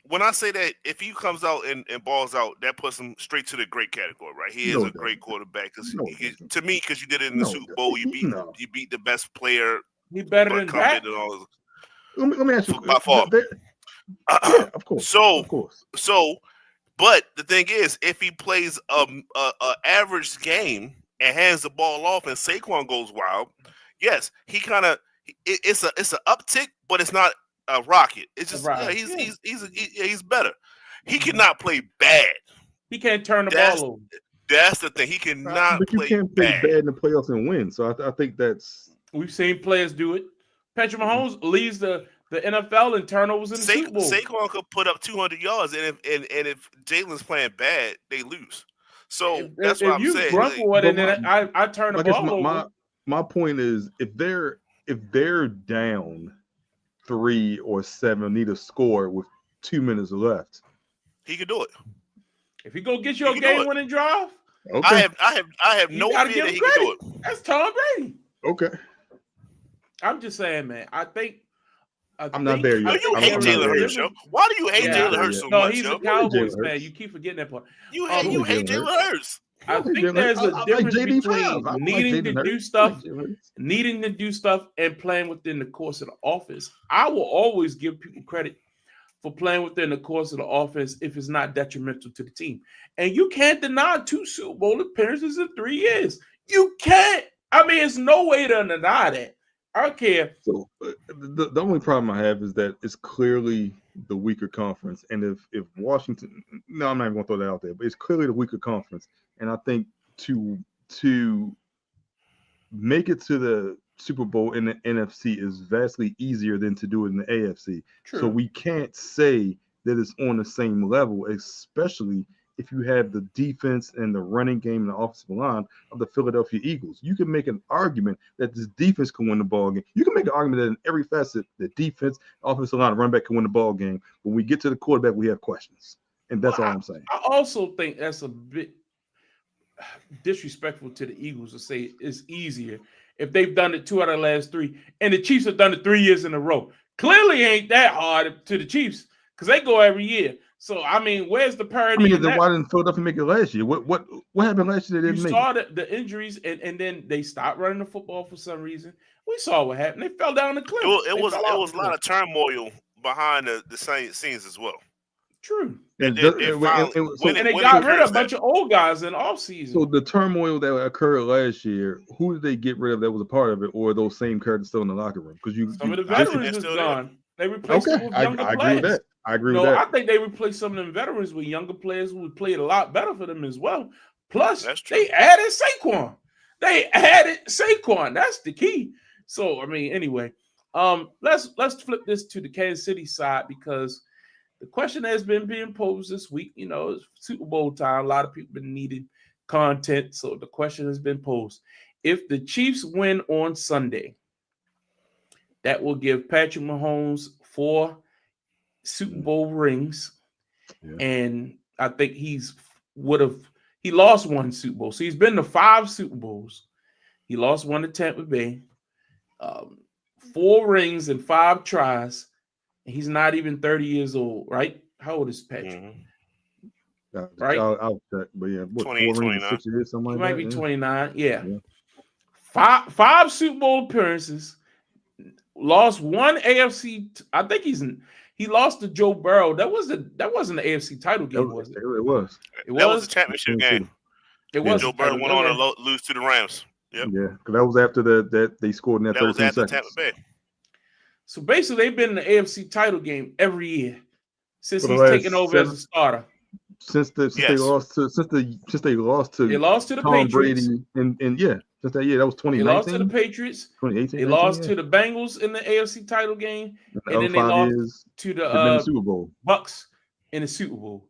When I say that, if he comes out and balls out, that puts him straight to the great category, right? He is a great quarterback. To me, because you did it in the Super Bowl, you beat the best player. He better than that. Let me ask you. By far. Yeah, of course. So, but the thing is, if he plays a average game and hands the ball off, and Saquon goes wild, yes, he kind of it's an uptick, but it's not a rocket. It's just he's better. He cannot play bad. He can't turn the ball over. That's the thing. He cannot but you play can't play bad in the playoffs and win. So I think we've seen players do it. Patrick Mahomes leads the NFL in turnovers in the Super Bowl. Saquon could put up 200 yards, and if Jalen's playing bad, they lose. So that's what I'm saying. I turn the ball over. My point is, if they're down 3 or 7, need a score with 2 minutes left, he can do it. If he go get your game-winning drive, okay. I have no fear that he can do it. That's Tom Brady. Okay. I'm just saying, man. I'm not there yet. You hate Jalen Hurts, yo. Why do you hate Jalen Hurts so much? No, he's a Cowboys fan. You keep forgetting that part. You hate Jalen Hurts. I think there's a difference between needing to do stuff and playing within the course of the offense. I will always give people credit for playing within the course of the offense if it's not detrimental to the team. And you can't deny 2 Super Bowl appearances in 3 years. You can't. I mean, there's no way to deny that. I don't care. So the only problem I have is that it's clearly the weaker conference. And if Washington, no, I'm not even going to throw that out there, but it's clearly the weaker conference. And I think to make it to the Super Bowl in the NFC is vastly easier than to do it in the AFC. True. So we can't say that it's on the same level, especially if you have the defense and the running game and the offensive line of the Philadelphia Eagles. You can make an argument that this defense can win the ball game. You can make an argument that in every facet, the defense, offensive line, running back can win the ball game. When we get to the quarterback, we have questions. And that's all I'm saying. I also think that's a bit disrespectful to the Eagles to say it's easier if they've done it 2 out of the last 3, and the Chiefs have done it 3 years in a row. Clearly ain't that hard to the Chiefs because they go every year. So I mean, where's the I parity? mean, in then that? why didn't Philadelphia make it last year? What happened last year? They You didn't make saw it. the injuries, and then they stopped running the football for some reason. We saw what happened. They fell down the cliff. It They was fell it off was the a lot cliff. of turmoil behind the scenes as well. True. And, It finally so, And they winning got rid of curse a that. bunch of old guys in so offseason. the turmoil that occurred last year, who did they get rid of that was a part of it, or are those same characters still in the locker room? Because Some of the I think veterans they're is still there. gone. They replaced okay, them with I younger agree with players. that. I agree No, with I that. think they replaced some of them veterans with younger players who played a lot better for them as well. Plus, That's true. they added Saquon. That's the key. So, I mean, anyway, let's flip this to the Kansas City side because the question has been being posed this week. You know, it's Super Bowl time. A lot of people been needing content, so the question has been posed: if the Chiefs win on Sunday, that will give Patrick Mahomes 4 Super Bowl rings, and I think he lost 1 Super Bowl, so he's been to 5 Super Bowls. He lost 1 to Tampa Bay, 4 rings and 5 tries, and he's not even 30 years old, right? How old is Patrick? Right? I'll check, but yeah, what 28, 4 rings in 6 years, something He like might that. be 29. Yeah. Yeah. Five Super Bowl appearances. Lost 1 AFC. I think he lost to Joe Burrow. That wasn't the AFC title game, was it? It was. That was a championship game. It was. Joe Burrow went on to lose to the Rams. Yep. Yeah, because that was after that they scored in that 13 was after seconds. Tampa Bay. So basically, they've been in the AFC title game every year since For the he's last taken over as a starter. Since they lost to They lost to the Tom Patriots. Brady and yeah, since that year, that was 2019. They lost to the Patriots. 2018. They lost to the Bengals in the AFC title game, and then they lost to the Super Bowl. Bucks in the Super Bowl.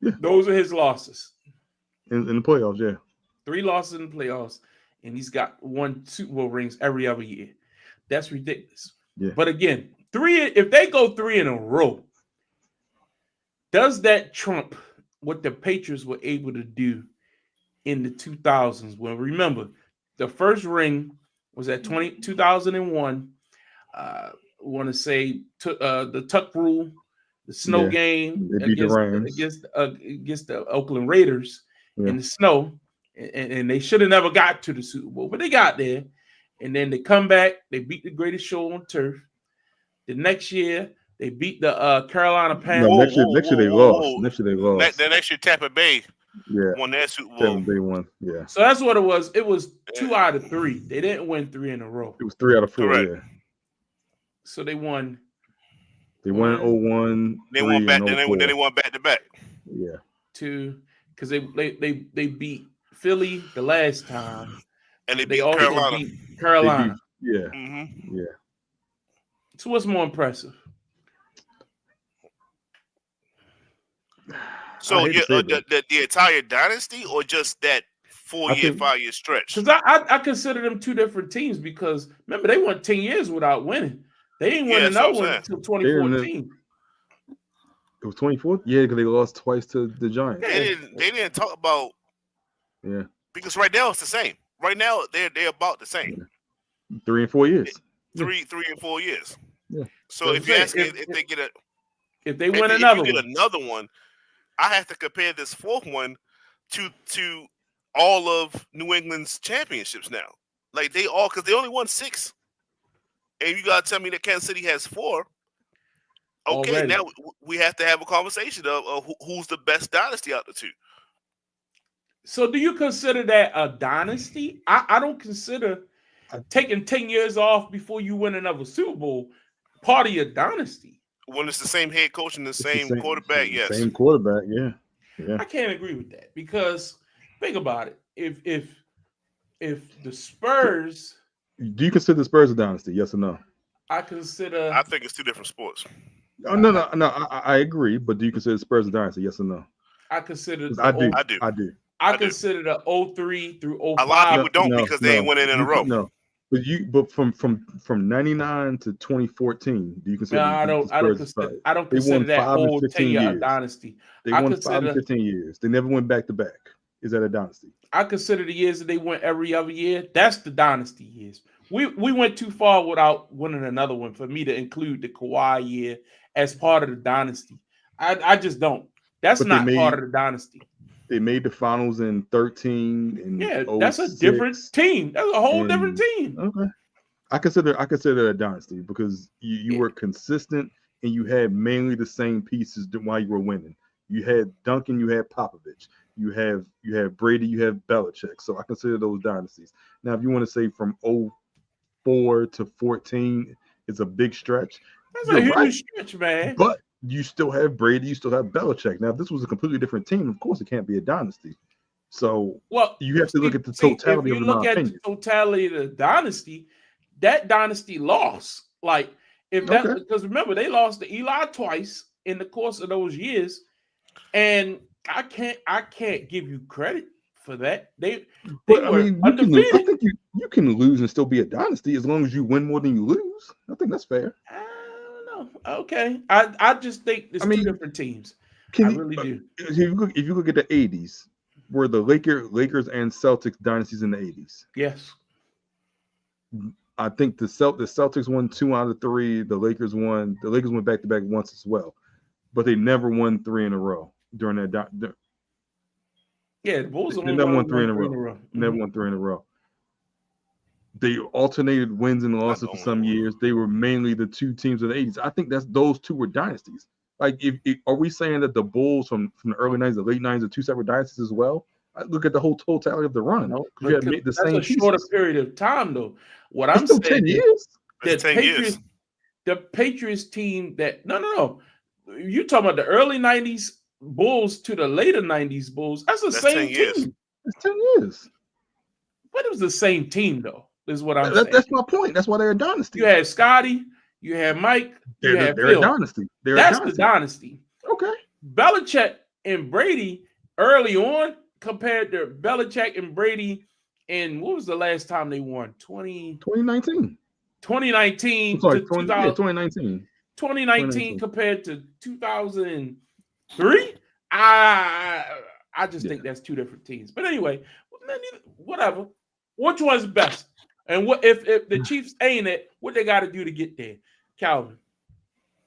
Yeah. Those are his losses. In the playoffs, yeah. 3 losses in the playoffs, and he's got 1 Super Bowl rings every other year. That's ridiculous. Yeah. But again, if they go 3 in a row, does that trump what the Patriots were able to do in the 2000s? Well, remember, the first ring was at 2001. I want to say the tuck rule, the snow game against the Oakland Raiders in the snow, and they should have never got to the Super Bowl, but they got there. And then they come back, they beat the greatest show on turf. The next year, they beat the Carolina Panthers. No, next year they lost. Next year they lost. The next year Tampa Bay won that Super Bowl. Tampa Bay won, yeah. So that's what it was. It was 2 out of 3. They didn't win 3 in a row. It was 3 out of 4, Correct. yeah. So they won. They won 0-1. They won back. Then they won back to back. Yeah. 2 because they beat Philly the last time, and they beat Carolina. Yeah. Mm-hmm. Yeah. So what's more impressive? So the entire dynasty, or just that 5-year stretch? Because I consider them 2 different teams. Because remember, they went 10 years without winning. They didn't win another one until 2014. It was 2014. Yeah, because they lost twice to the Giants. They didn't talk about. Yeah. Because right now it's the same. Right now they're about the same. 3 and 4 years. 3 and 4 years. Yeah. So if you ask if they get another one, I have to compare this 4th one to all of New England's championships now. Like because they only won 6, and you gotta tell me that Kansas City has 4. Okay, already. Now we have to have a conversation of who's the best dynasty out of the 2. So do you consider that a dynasty? I don't consider taking 10 years off before you win another Super Bowl part of your dynasty. When it's the same head coach and the same quarterback, yes. Same quarterback, yeah. I can't agree with that because think about it. If the Spurs, do you consider the Spurs a dynasty? Yes or no? I think it's 2 different sports. Oh, no. I agree, but do you consider the Spurs a dynasty? Yes or no? I consider. I do. I consider the 03 through 05. A lot of people don't because they ain't winning in a row. No, but from 99 to 2014, do you consider? No, I don't consider that whole 10-year dynasty. They won 5 and 15 years. They never went back to back. Is that a dynasty? I consider the years that they went every other year. That's the dynasty years. We went too far without winning another one for me to include the Kawhi year as part of the dynasty. I just don't. That's But they not part made of the dynasty. they made the finals in 13 Yeah, and that's a different 06 team. That's a whole different and team. okay. I consider it a dynasty because you Yeah. were consistent and you had mainly the same pieces while you were winning. You had Duncan, you had Popovich, you have Brady, you have Belichick. So I consider those dynasties. Now, if you want to say from 04 to 14 is a big stretch, That's a you're right. huge stretch, man. But you still have Brady, you still have Belichick. Now, if this was a completely different team, of course it can't be a dynasty. So Well, you have to look at the see, if totality you of it, in look my at the opinion. totality of the dynasty, that dynasty lost. Like, if that, Okay. because remember, they lost to Eli twice in the course of those years. And I can't give you credit for that. They But I were mean, you can lose. I undefeated. think you can lose and still be a dynasty as long as you win more than you lose. I think that's fair. I don't know. Okay. I just think I it's two mean, different teams. can I you really do. if you look at the '80s, were the Lakers and Celtics dynasties in the '80s? Yes. I think the Celtics won 2 out of 3. The Lakers won back to back once as well, but they never won 3 in a row during that. Yeah, the Bulls They only never won won 3 in a three in row. a row. Never won 3 in a row. They alternated wins and Not losses the for only some one. years. They were mainly the two teams of the '80s. I think those two were dynasties. Like, if are we saying that the Bulls from the early '90s, the late '90s, are two separate dynasties as well? I look at the whole totality of the run No, because you had because made the that's same a shorter pieces. period of time, though. What It's I'm still saying 10 is years. It's the 10 years. Patriots team that no. You talking about the early 90s Bulls to the later 90s Bulls. That's the That's same 10 years. team. It's 10 years. But it was the same team, though, is what I'm saying. That's my point. That's why they're a dynasty. You had Scotty, you had Mike, you had They're a Phil. dynasty. That's the dynasty. Okay. Belichick and Brady early on compared to Belichick and Brady in what was the last time they won? 2019. 2019 I'm sorry, to 2000, 2019. 2019 compared to 2003. I just think that's two different teams. But anyway, whatever. Which one's best? And what if the Chiefs ain't it? What they got to do to get there, Calvin?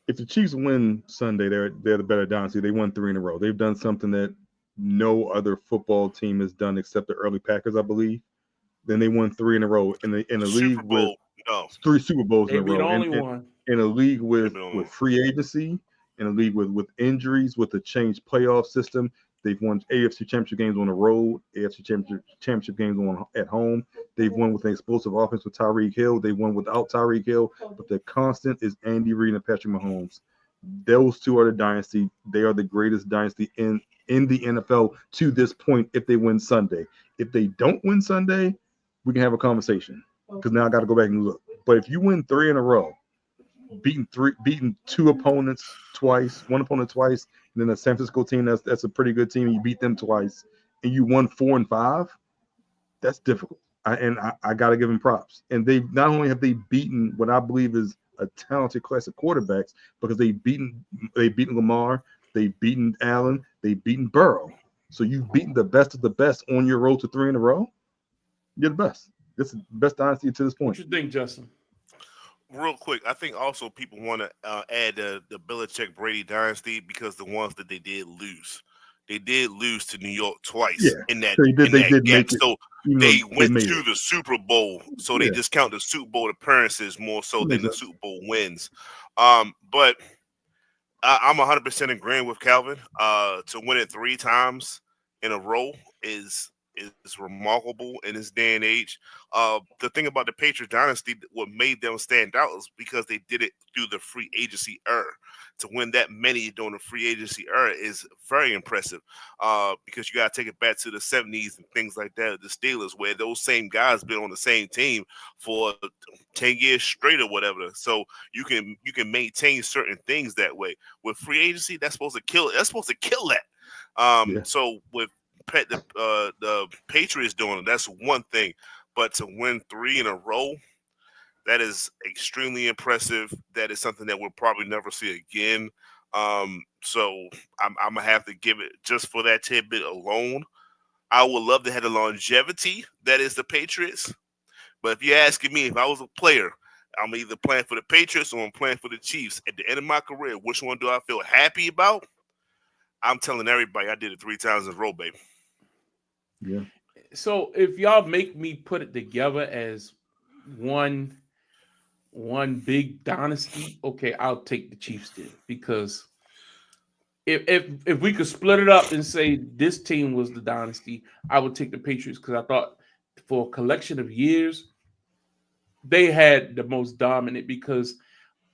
If the Chiefs win Sunday, they're the better dynasty. They won 3 in a row. They've done something that no other football team has done except the early Packers, I believe. Then they won 3 in a row in a league with 3 Super Bowls in a They'd be the row. only one. In a league with free agency, in a league with injuries, with a changed playoff system. They've won AFC Championship games on the road, AFC Championship games at home. They've won with an explosive offense with Tyreek Hill. They won without Tyreek Hill, but the constant is Andy Reid and Patrick Mahomes. Those two are the dynasty. They are the greatest dynasty in the NFL to this point if they win Sunday. If they don't win Sunday, we can have a conversation because now I got to go back and look. But if you win 3 in a row, beating 2 opponents twice, one opponent twice, and then a San Francisco team that's a pretty good team, and you beat them twice, and you won 4 and 5, that's difficult. I got to give them props. And they not only have they beaten what I believe is a talented class of quarterbacks, because they've beaten Lamar, they've beaten Allen, they've beaten Burrow. So you've beaten the best of the best on your road to 3 in a row. You're the best. This is the best dynasty to this point. What you think, Justin? Real quick, I think also people want to add the Belichick Brady dynasty because the ones that they did lose to New York twice in that gap. So they went to the Super Bowl, so they discount the Super Bowl appearances more so than the Super Bowl wins. But I'm 100% agreeing with Calvin. To win it 3 times in a row is remarkable in this day and age. The thing about the Patriots dynasty, what made them stand out is because they did it through the free agency era. To win that many during the free agency era is very impressive. Because you got to take it back to the 70s and things like that, the Steelers, where those same guys been on the same team for 10 years straight or whatever. So you can maintain certain things that way. With free agency, that's supposed to kill that. So with the Patriots doing it, that's one thing, but to win 3 in a row, that is extremely impressive. That is something that we'll probably never see again. So I'm gonna have to give it just for that tidbit alone. I would love to have the longevity that is the Patriots, but if you're asking me if I was a player, I'm either playing for the Patriots or I'm playing for the Chiefs. At the end of my career, which one do I feel happy about? I'm telling everybody I did it 3 times in a row, baby. Yeah. So if y'all make me put it together as one big dynasty, okay, I'll take the Chiefs then, because if we could split it up and say this team was the dynasty, I would take the Patriots, because I thought for a collection of years they had the most dominant, because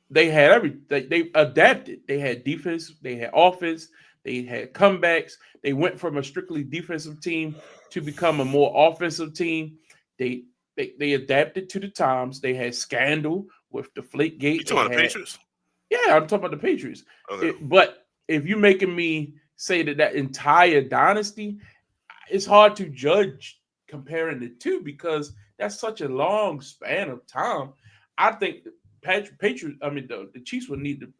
they had they adapted. They had defense, they had offense, they had comebacks. They went from a strictly defensive team to become a more offensive team. They adapted to the times. They had scandal with the Flake Gate. You talking about the Patriots? Yeah, I'm talking about the Patriots. Okay. But if you're making me say that entire dynasty, it's hard to judge comparing the two, because that's such a long span of time. I think Patriots, I mean, the Chiefs would need to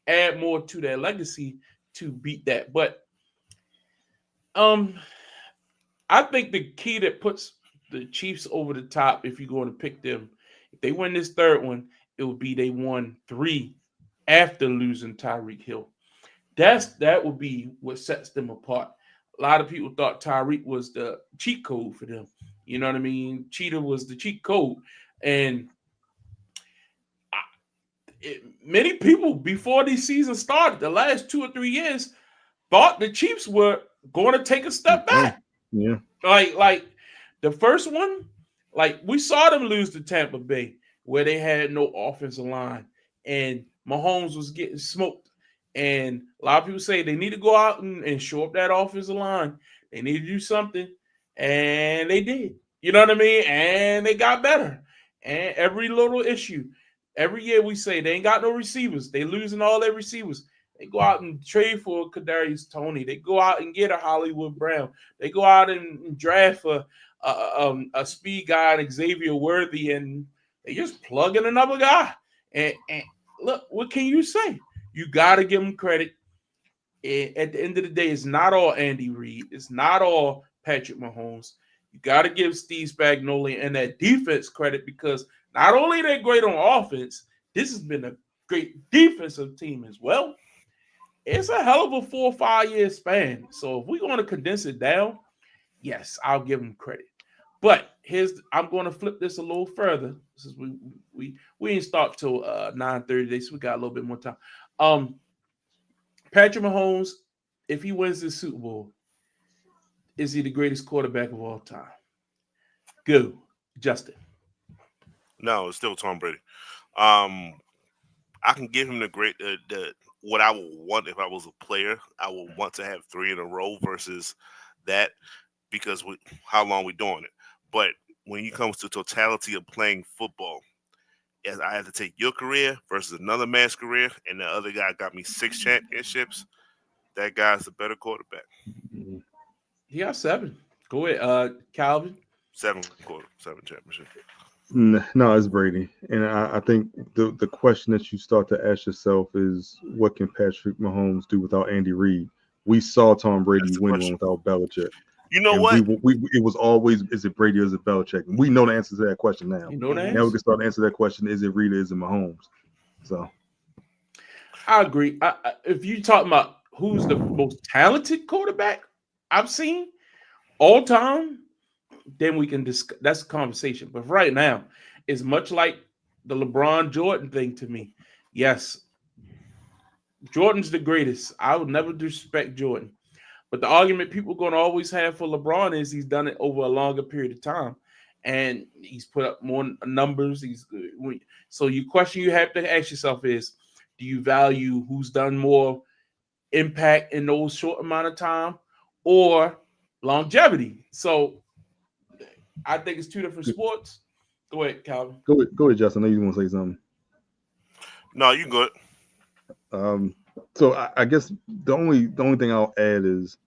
add more to their legacy to beat that. But I think the key that puts the Chiefs over the top, if you're going to pick them, if they win this third one, it would be they won 3 after losing Tyreek Hill. That would be what sets them apart. A lot of people thought Tyreek was the cheat code for them. You know what I mean? Cheetah was the cheat code. And many people before these seasons started, the last 2 or 3 years, thought the Chiefs were going to take a step back. Yeah. Like the first one, like we saw them lose to Tampa Bay, where they had no offensive line and Mahomes was getting smoked. And a lot of people say they need to go out and show up that offensive line. They need to do something. And they did. You know what I mean? And they got better. And every little issue, every year we say they ain't got no receivers. They losing all their receivers. They go out and trade for Kadarius Toney. They go out and get a Hollywood Brown. They go out and draft a speed guy, and Xavier Worthy, and they just plug in another guy. And look, what can you say? You got to give them credit. At the end of the day, it's not all Andy Reid. It's not all Patrick Mahomes. You got to give Steve Spagnuolo and that defense credit, because not only are they great on offense, this has been a great defensive team as well. It's a hell of a 4 or 5 year span. So if we're going to condense it down, yes, I'll give them credit. But I'm going to flip this a little further, since we didn't start till 9:30 today, so we got a little bit more time. Patrick Mahomes, if he wins this Super Bowl, is he the greatest quarterback of all time? Go, Justin. No, it's still Tom Brady. I can give him the what I would want if I was a player. I would want to have 3 in a row versus that, because how long we doing it. But when it comes to totality of playing football, as I have to take your career versus another man's career, and the other guy got me 6 championships, that guy's a better quarterback. He got 7. Go ahead, Calvin. 7 championships. No, it's Brady. And I think the question that you start to ask yourself is, what can Patrick Mahomes do without Andy Reid? We saw Tom Brady win one without Belichick. You know and what? It was always, is it Brady or is it Belichick? And we know the answer to that question now. You know that. Now we can start to answer that question, is it Reid or is it Mahomes? So I agree. If you're talking about who's the most talented quarterback I've seen all time, then we can discuss. That's a conversation. But right now, it's much like the LeBron Jordan thing to me. Yes, Jordan's the greatest. I would never disrespect Jordan. But the argument people are going to always have for LeBron is he's done it over a longer period of time. And he's put up more numbers. So your question you have to ask yourself is, do you value who's done more impact in those short amount of time or longevity? So I think it's 2 different sports. Go ahead, Calvin. Go ahead, Justin. I know you want to say something. No, you good. So I guess the only thing I'll add is,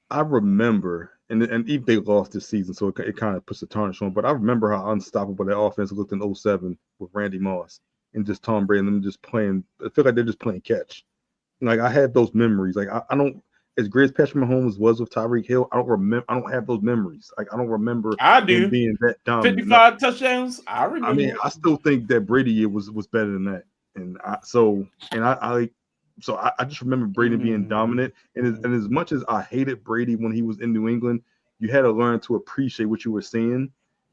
I remember, and even they lost this season, so it kind of puts a tarnish on. But I remember how unstoppable that offense looked in 2007 with Randy Moss and just Tom Brady and them just playing. I feel like they're just playing catch. Like, I had those memories. Like, I don't, as great as Patrick Mahomes was with Tyreek Hill, I don't have those memories. Like, I don't remember him being that dominant. 55 touchdowns. I remember. I mean, I still think that Brady year was better than that. And I So I just remember Brady being dominant. And as much as I hated Brady when he was in New England, you had to learn to appreciate what you were seeing.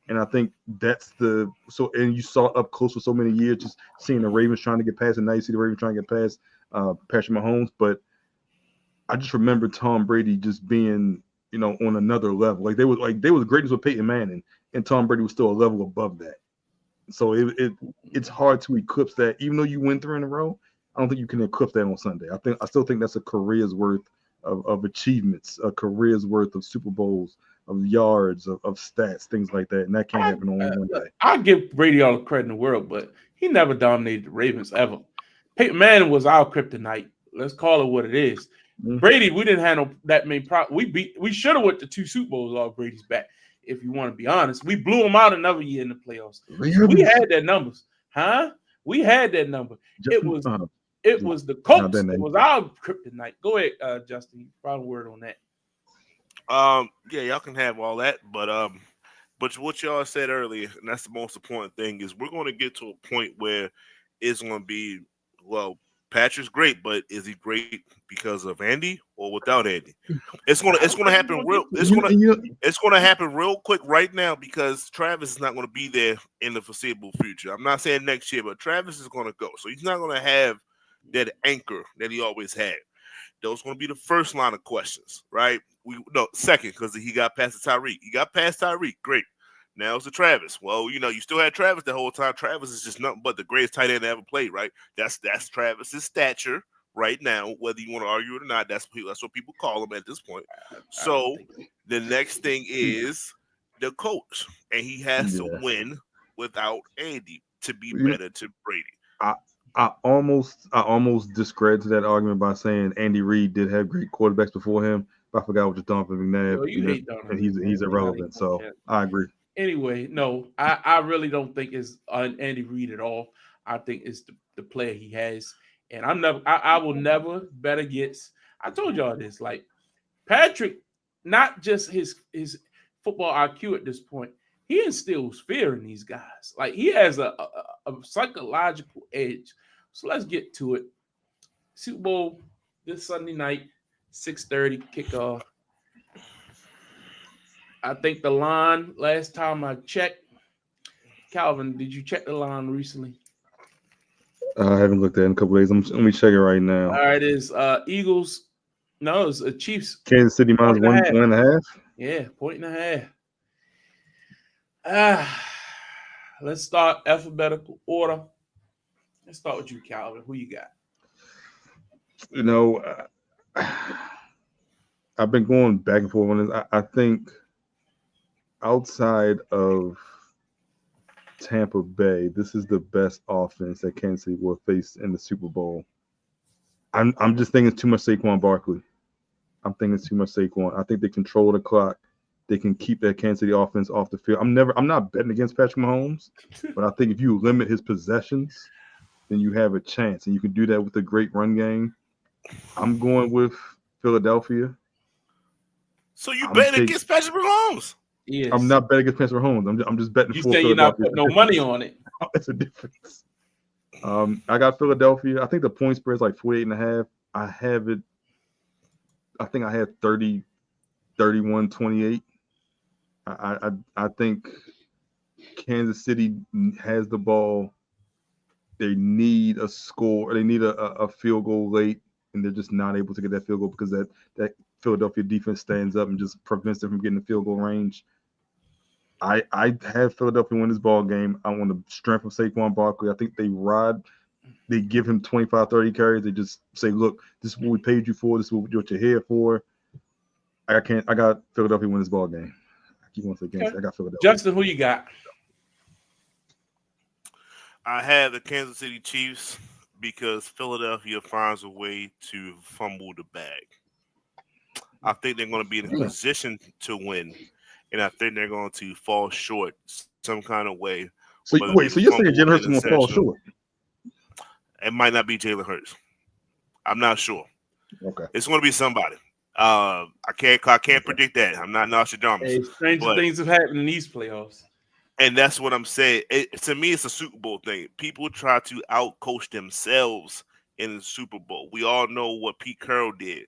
And I think that's and you saw it up close for so many years, just seeing the Ravens trying to get past, and now you see the Ravens trying to get past Patrick Mahomes. But I just remember Tom Brady just being, on another level. Like there was greatness with Peyton Manning, and Tom Brady was still a level above that. So it's hard to eclipse that. Even though you win 3 in a row, I don't think you can eclipse that on Sunday. I still think that's a career's worth of achievements, a career's worth of Super Bowls, of yards, of stats, things like that. And that can't happen on one day. I give Brady all the credit in the world, but he never dominated the Ravens ever. Peyton Manning was our kryptonite. Let's call it what it is. Mm-hmm. Brady, we didn't have that many problems. We should have went to 2 Super Bowls off Brady's back, if you want to be honest. We blew him out another year in the playoffs. Really? We had that numbers. Huh? We had that number. It was the Colts. It was our kryptonite. Go ahead, Justin. You probably word on that. Yeah, y'all can have all that, but what y'all said earlier, and that's the most important thing, is we're going to get to a point where it's going to be, well, Patrick's great, but is he great because of Andy or without Andy? It's going to happen real. It's going to happen real quick right now because Travis is not going to be there in the foreseeable future. I'm not saying next year, but Travis is going to go, so he's not going to have that anchor that he always had. Those going to be the first line of questions, right? Second, because he got past the Tyreek. He got past Tyreek. Great. Now it's the Travis. Well, you still had Travis the whole time. Travis is just nothing but the greatest tight end ever played, right? That's Travis's stature right now, whether you want to argue it or not. That's what people call him at this point. So the next thing is the coach, and he has to win without Andy to be better to Brady. I almost discredited that argument by saying Andy Reid did have great quarterbacks before him. But I forgot what was Donovan McNabb. And he's irrelevant. So I agree. Anyway, no, I really don't think it's Andy Reid at all. I think it's the player he has. And I will never bet against. I told y'all this. Like Patrick, not just his football IQ at this point, he instills fear in these guys. Like he has a psychological edge. So let's get to it. Super Bowl this Sunday night, 6:30 kickoff. I think the line, last time I checked, Calvin, did you check the line recently? I haven't looked at it in a couple days. Let me check it right now. All right, it's Eagles. No, it's Chiefs. Kansas City minus 1.5. Yeah, 1.5. Let's start alphabetical order. Let's start with you, Calvin. Who you got? I've been going back and forth on this. I think outside of Tampa Bay, this is the best offense that Kansas City will face in the Super Bowl. I'm just thinking it's too much Saquon Barkley. I'm thinking it's too much Saquon. I think they control the clock. They can keep that Kansas City offense off the field. I'm not betting against Patrick Mahomes, but I think if you limit his possessions, then you have a chance, and you can do that with a great run game. I'm going with Philadelphia. So you betting against Patrick Mahomes? Yes. I'm not betting against Patrick Mahomes. I'm just betting. You say you're not putting no money on it. That's a difference. I got Philadelphia. I think the point spread is like 48.5. I have it. I think I had 30, 31, 28. I think Kansas City has the ball. They need a score. They need a field goal late, and they're just not able to get that field goal because that Philadelphia defense stands up and just prevents them from getting the field goal range. I have Philadelphia win this ball game. I want the strength of Saquon Barkley. I think they give him 25, 30 carries. They just say, look, this is what we paid you for. This is what you're here for. I got Philadelphia win this ball game. I keep wanting to say against. I got Philadelphia. Justin, who you got? I have the Kansas City Chiefs because Philadelphia finds a way to fumble the bag. I think they're going to be in a position to win, and I think they're going to fall short some kind of way. So you're saying Jalen Hurts is going to fall short? It might not be Jalen Hurts. I'm not sure. Okay, it's going to be somebody. I can't predict that. I'm not Nostradamus. Hey, stranger things have happened in these playoffs. And that's what I'm saying. To me, it's a Super Bowl thing. People try to out-coach themselves in the Super Bowl. We all know what Pete Carroll did.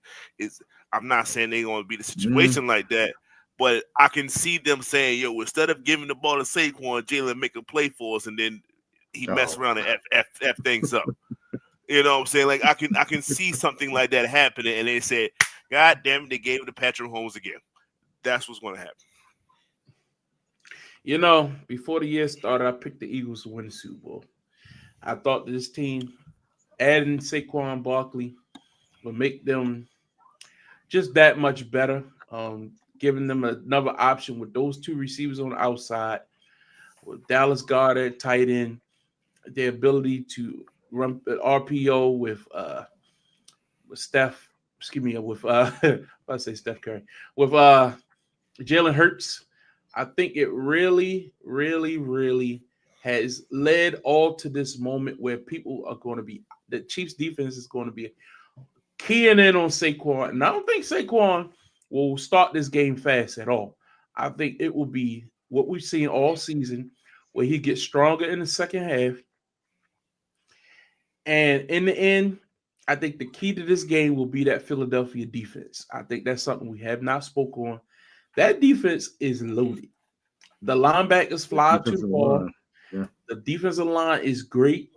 I'm not saying they're going to be the situation like that, but I can see them saying, "Yo, instead of giving the ball to Saquon, Jalen make a play for us," and then he mess around and f things up. You know what I'm saying? Like I can see something like that happening, and they said, "God damn it, they gave it to Patrick Mahomes again." That's what's going to happen. You know, before the year started, I picked the Eagles to win the Super Bowl. I thought this team, adding Saquon Barkley, would make them just that much better, giving them another option with those two receivers on the outside, with Dallas Goedert tight end, their ability to run RPO with Steph. Excuse me, with I say Steph Curry with Jalen Hurts. I think it really, really, really has led all to this moment where people are going to be, the Chiefs defense is going to be keying in on Saquon. And I don't think Saquon will start this game fast at all. I think it will be what we've seen all season, where he gets stronger in the second half. And in the end, I think the key to this game will be that Philadelphia defense. I think that's something we have not spoke on. That defense is loaded. The linebackers fly to the ball. Yeah. The defensive line is great.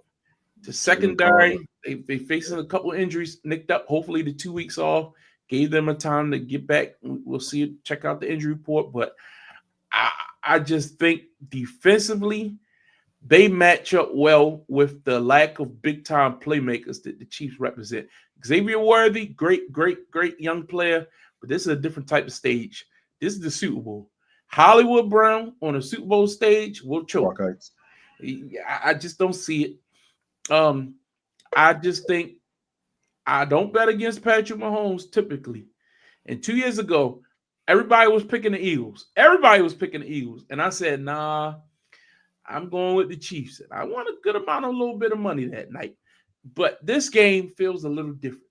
The secondary, they facing a couple of injuries, nicked up. Hopefully the 2 weeks off gave them a time to get back. We'll see, check out the injury report. But I just think defensively, they match up well with the lack of big-time playmakers that the Chiefs represent. Xavier Worthy, great young player, but this is a different type of stage. This is the Super Bowl. Hollywood Brown on a Super Bowl stage will choke. I just don't see it. I just think I don't bet against Patrick Mahomes typically. And 2 years ago, everybody was picking the Eagles. And I said, nah, I'm going with the Chiefs. And I won a good amount, a little bit of money that night. But this game feels a little different.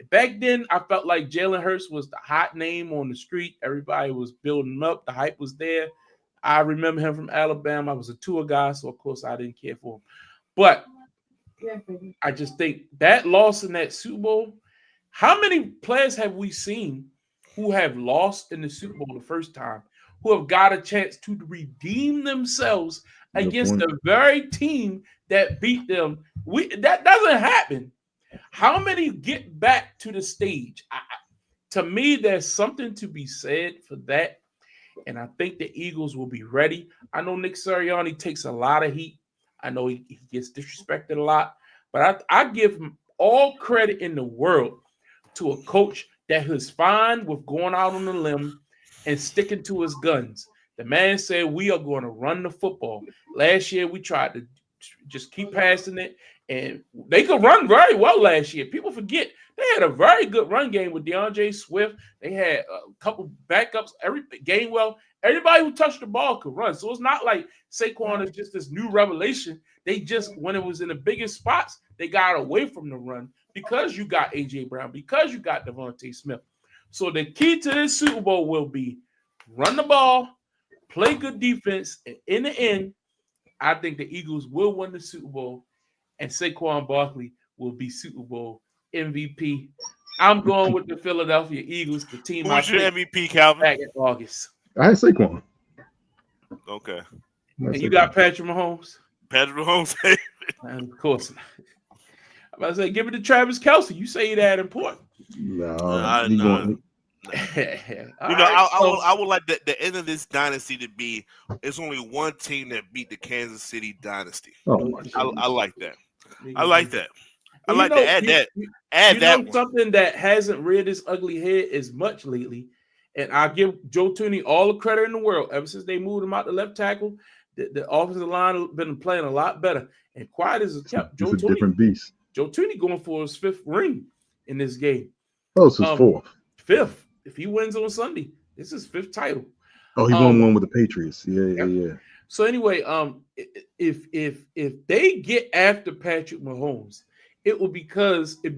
Back then, I felt like Jalen Hurts was the hot name on the street. Everybody was building him up. The hype was there. I remember him from Alabama. I was a tour guy, so of course I didn't care for him. But I just think that loss in that Super Bowl, how many players have we seen who have lost in the Super Bowl the first time, who have got a chance to redeem themselves against the very team that beat them? That doesn't happen. How many get back to the stage? To me, there's something to be said for that. And I think the Eagles will be ready. I know Nick Sirianni takes a lot of heat. I know he gets disrespected a lot. But I give him all credit in the world to a coach that is fine with going out on a limb and sticking to his guns. The man said, we are going to run the football. Last year, we tried to just keep passing it. And they could run very well last year. People forget they had a very good run game with DeAndre Swift. They had a couple backups. Everybody who touched the ball could run. So it's not like Saquon is just this new revelation. They just, when it was in the biggest spots, they got away from the run because you got A.J. Brown, because you got Devontae Smith. So the key to this Super Bowl will be run the ball, play good defense, and in the end, I think the Eagles will win the Super Bowl. And Saquon Barkley will be Super Bowl MVP. I'm going with the Philadelphia Eagles, the team. Who's your MVP, Calvin? Back in August. I had Saquon. Okay. And you got Patrick Mahomes? Patrick Mahomes. And of course. I'm about to say, give it to Travis Kelce. You say that important. No. I would like the end of this dynasty to be it's only one team that beat the Kansas City dynasty. I like that. I like that. I like to add that. Add that. Something that hasn't reared its ugly head as much lately, and I give Joe Tooney all the credit in the world. Ever since they moved him out to left tackle, the offensive line has been playing a lot better. And quiet as a kept, Joe Tooney, different beast. Joe Tooney going for his 5th ring in this game. Oh, it's his 4th. 5th. If he wins on Sunday, this is 5th title. Oh, he won one with the Patriots. Yeah. So anyway, if they get after Patrick Mahomes, it be because the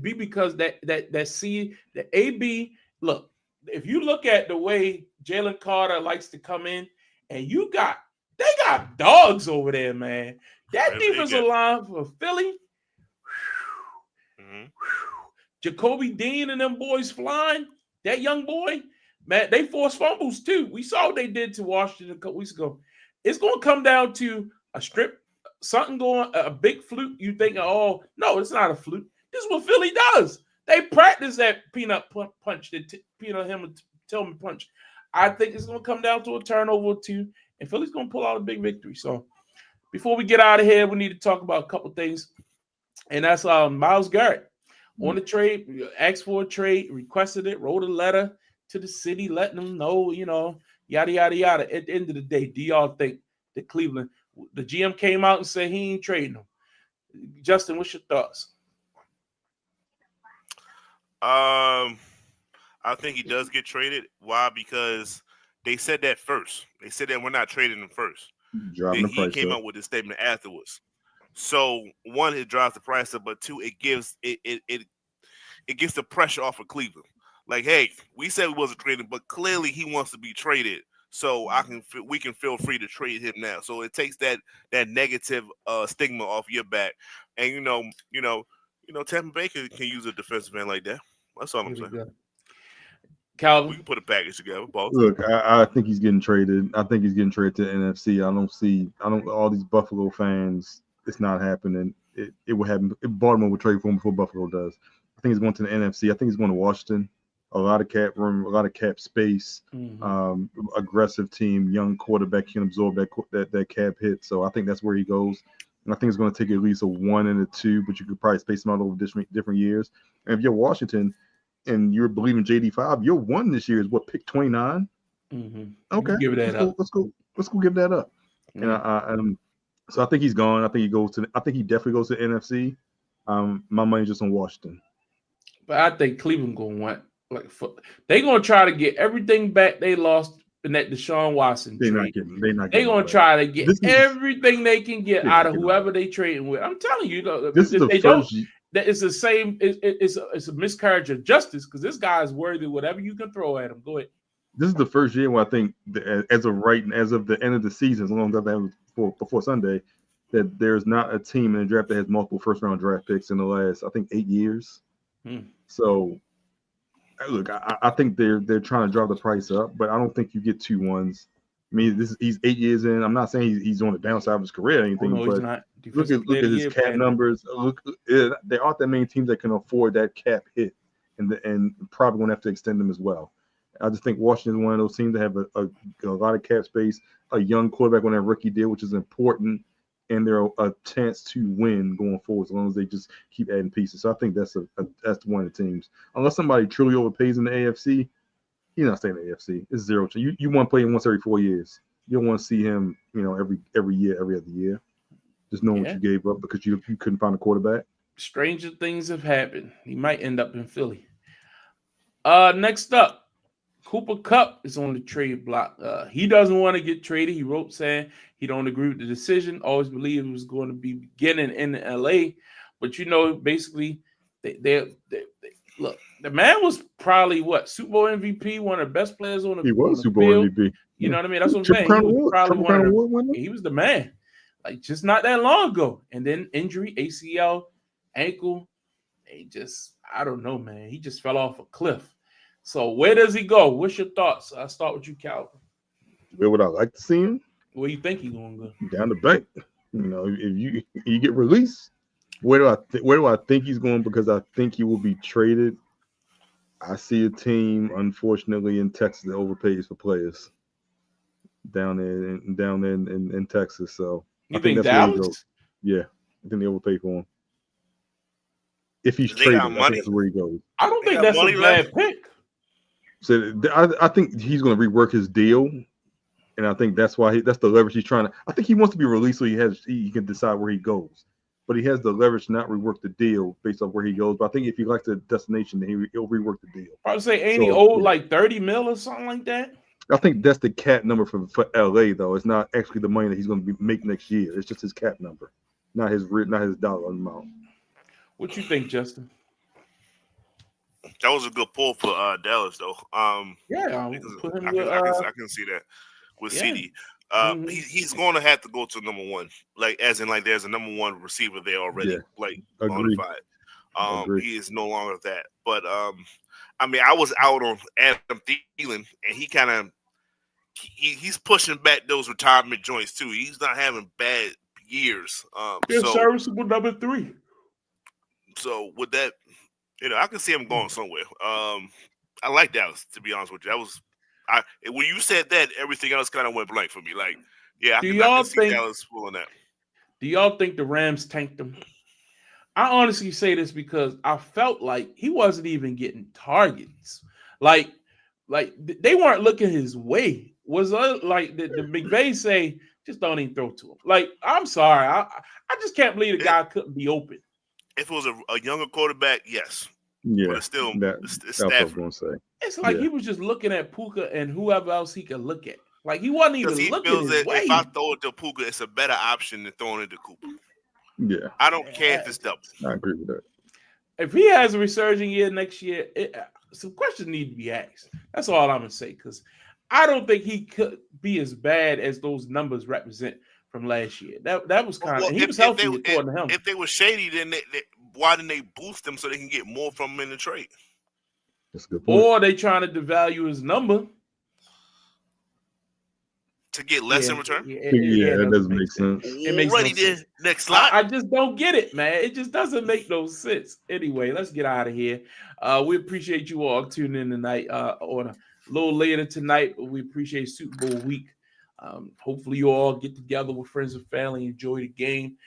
AB. Look, if you look at the way Jalen Carter likes to come in, and they got dogs over there, man. That defensive line for Philly, Jacoby Dean and them boys flying. That young boy, man, they forced fumbles too. We saw what they did to Washington a couple weeks ago. It's going to come down to a strip, something going, a big fluke. You think, oh, no, it's not a fluke. This is what Philly does. They practice that peanut punch, that peanut hammer Tillman punch. I think it's going to come down to a turnover or two, and Philly's going to pull out a big victory. So before we get out of here, we need to talk about a couple things, and that's Myles Garrett. On the trade, asked for a trade, requested it, wrote a letter to the city, letting them know, yada, yada, yada. At the end of the day, do y'all think that Cleveland, the GM came out and said he ain't trading them? Justin, what's your thoughts? I think he does get traded. Why? Because they said that first. They said that we're not trading him first. Then he came out with a statement afterwards. So one, it drives the price up, but two, it gives it gets the pressure off of Cleveland. Like, hey, we said we wasn't trading, but clearly he wants to be traded. So we can feel free to trade him now. So it takes that negative stigma off your back. And Tampa Bay can use a defensive end like that. That's all I'm saying. Calvin, we can put a package together. Both. Look, I think he's getting traded. I think he's getting traded to the NFC. I don't all these Buffalo fans. It's not happening. It will happen. Baltimore will trade for him before Buffalo does. I think he's going to the NFC. I think he's going to Washington. A lot of cap room, a lot of cap space. Aggressive team, young quarterback can absorb that cap hit. So I think that's where he goes. And I think it's going to take at least a 1 and a 2, but you could probably space them out over different years. And if you're Washington and you're believing JD5, your 1 this year is what, pick 29? Okay, give that up. Let's go give that up. And so I think he's gone. I think he definitely goes to NFC. My money's just on Washington. But I think Cleveland gonna want they're gonna try to get everything back they lost in that Deshaun Watson trade. They're gonna try to get everything they can get out of whoever they trading with. I'm telling you, this is the first. It's the same. It's a miscarriage of justice because this guy is worthy of whatever you can throw at him. Go ahead. This is the first year where I think, as of the end of the season, as long as that was before Sunday, that there's not a team in the draft that has multiple first-round draft picks in the last, I think, 8 years. So, look, I think they're trying to drive the price up, but I don't think you get 2 1s. I mean, he's 8 years in. I'm not saying he's on the downside of his career or anything, but look at his cap numbers. There aren't that many teams that can afford that cap hit, and probably won't have to extend them as well. I just think Washington is one of those teams that have a lot of cap space, a young quarterback on that rookie deal, which is important, and they're a chance to win going forward as long as they just keep adding pieces. So I think that's one of the teams. Unless somebody truly overpays in the AFC, he's not staying in the AFC. It's zero. You want to play him once every 4 years. You don't want to see him, every year, every other year. Just knowing what you gave up because you couldn't find a quarterback. Stranger things have happened. He might end up in Philly. Next up, Cooper Kupp is on the trade block. He doesn't want to get traded. He wrote saying he don't agree with the decision. Always believed it was going to be beginning in LA. But basically, they look, the man was probably Super Bowl MVP, one of the best players on the field. He was Super Bowl MVP. You know what I mean? That's what I'm saying. He was the man. Like just not that long ago. And then injury, ACL, ankle, I don't know, man. He just fell off a cliff. So where does he go? What's your thoughts? I'll start with you, Calvin. Where would I like to see him? Where you think he's gonna go? Down the bank. If you get released, where do I think he's going? Because I think he will be traded. I see a team, unfortunately, in Texas that overpays for players down there in Texas. So you think Dallas? Where he goes. Yeah, I think they overpay for him. If he's traded, I think that's where he goes. I don't think that's a bad pick. So I think he's going to rework his deal, and I think that's why that's the leverage he's trying to. I think he wants to be released so he can decide where he goes, but he has the leverage to not rework the deal based off where he goes. But I think if he likes the destination, then he'll rework the deal. I would say ain't he owed like 30 mil or something like that? I think that's the cap number for LA though. It's not actually the money that he's going to make next year. It's just his cap number, not his dollar amount. What you think, Justin? That was a good pull for Dallas, though. I can see that with CD. He's going to have to go to number one, like as in like there's a number one receiver there already, like bonafide. Agreed. He is no longer that. But I mean, I was out on Adam Thielen, and he kind of he's pushing back those retirement joints too. He's not having bad years. They're serviceable number 3. So with that, I can see him going somewhere. I like Dallas, to be honest with you. That was when you said that, everything else kind of went blank for me. Like, yeah, I can see Dallas pulling that. Do y'all think the Rams tanked him? I honestly say this because I felt like he wasn't even getting targets. Like they weren't looking his way. Was like the McVay say, just don't even throw to him. Like, I'm sorry, I just can't believe the guy couldn't be open. If it was a younger quarterback, yes. Yeah, but it's still that's Stafford. what I was gonna say. It's like he was just looking at Puka and whoever else he could look at. Like, he wasn't even looking his way. If I throw it to Puka, it's a better option than throwing it to Cooper. Yeah, I don't care if it's double. I agree with that. If he has a resurging year next year, some questions need to be asked. That's all I'm gonna say, because I don't think he could be as bad as those numbers represent from last year. That was kind of he was healthy according to him. If they were shady, then why didn't they boost him so they can get more from him in the trade? That's a good point. Or they trying to devalue his number to get less in return? Yeah, that doesn't make sense. It makes no sense. Next slide. I just don't get it, man. It just doesn't make no sense. Anyway, let's get out of here. We appreciate you all tuning in tonight on a little later tonight. We appreciate Super Bowl week. Hopefully you all get together with friends and family, enjoy the game.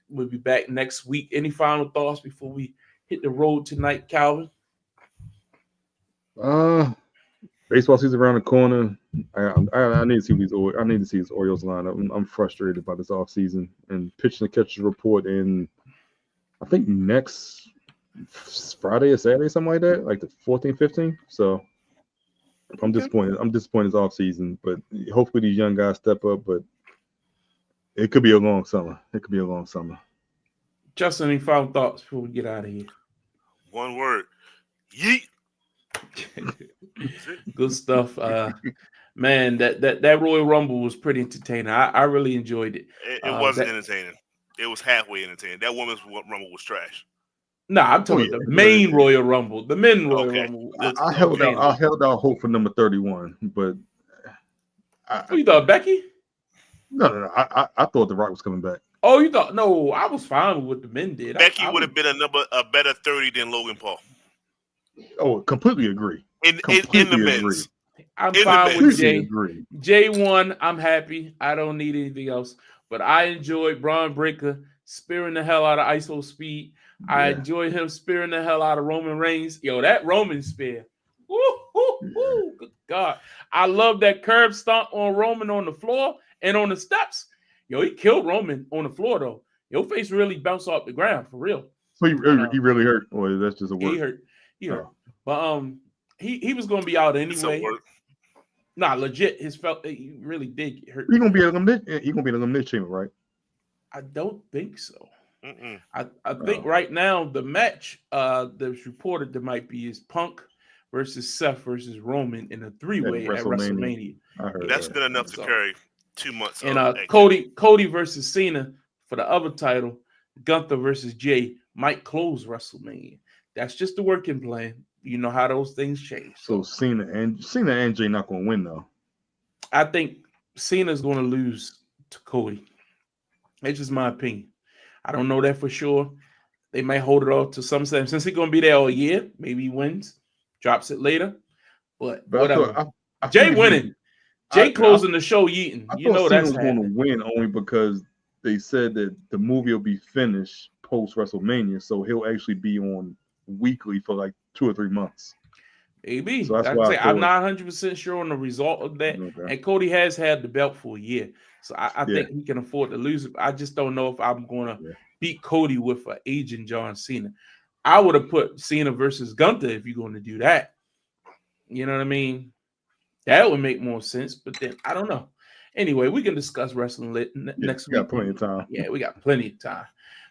We'll be back next week. Any final thoughts before we hit the road tonight, Calvin? Baseball season around the corner. I need to see these. I need to see his Orioles lineup. I'm frustrated by this offseason and pitching the catcher's report in. I think next Friday or Saturday, something like that, like the 14th, 15th. So I'm disappointed. I'm disappointed this offseason, but hopefully these young guys step up. But it could be a long summer. Justin, any final thoughts before we get out of here? One word. Yeet. Good stuff. Man, that Royal Rumble was pretty entertaining. I really enjoyed it. It wasn't entertaining. It was halfway entertaining. That women's Rumble was trash. Nah, I'm talking about the main Royal Rumble. The men Royal Rumble. I held out hope for number 31, but you thought Becky? No. I thought The Rock was coming back. Oh, you thought? No, I was fine with what the men did. Becky would have been a better 30 than Logan Paul. Oh, completely agree. In the men's. I'm fine with Jay. Jay won. I'm happy. I don't need anything else. But I enjoyed Braun Breaker spearing the hell out of ISO Speed. I enjoyed him spearing the hell out of Roman Reigns. Yo, that Roman spear. Woo. Good God. I love that curb stomp on Roman on the floor and on the steps. Yo, he killed Roman on the floor, though. Your face really bounced off the ground, for real. So he really hurt? Or that's just a word? He hurt. But he was going to be out anyway. Nah, legit. He really did get hurt. He's going to be in the elimination chamber, right? I don't think so. I think right now the match that's reported that might be is Punk versus Seth versus Roman in a 3-way at WrestleMania. That's good enough to carry 2 months. And Cody versus Cena for the other title. Gunther versus Jay might close WrestleMania. That's just the working plan. You know how those things change. So Cena and Jay not going to win though. I think Cena's going to lose to Cody. It's just my opinion. I don't know that for sure. They might hold it off to some extent. Since he's going to be there all year, maybe he wins, drops it later. But whatever. Jay winning. Jay closing the show yeeting. You know that's going to win only because they said that the movie will be finished post WrestleMania, so he'll actually be on weekly for like 2 or 3 months. Maybe. So I'm not 100% sure on the result of that. Okay. And Cody has had the belt for a year. So I think he can afford to lose it. I just don't know if I'm going to beat Cody with an aging John Cena. I would have put Cena versus Gunther if you're going to do that. You know what I mean? That would make more sense. But then, I don't know. Anyway, we can discuss wrestling next week. We got plenty of time. Yeah, we got plenty of time.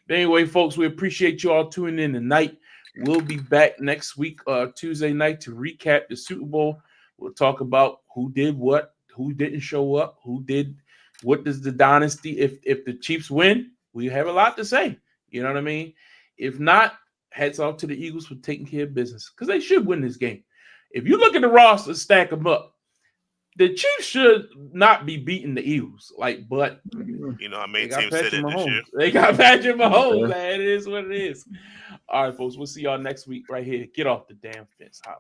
But anyway, folks, we appreciate you all tuning in tonight. We'll be back next week, Tuesday night, to recap the Super Bowl. We'll talk about who did what, who didn't show up, who did what does the dynasty. If the Chiefs win, we have a lot to say. You know what I mean? If not, hats off to the Eagles for taking care of business because they should win this game. If you look at the roster, stack them up, the Chiefs should not be beating the Eagles. But you know, I made they got team said Patrick it this year. Mahomes. They got Patrick Mahomes, man. It is what it is. All right, folks. We'll see y'all next week right here. Get off the damn fence. Holla.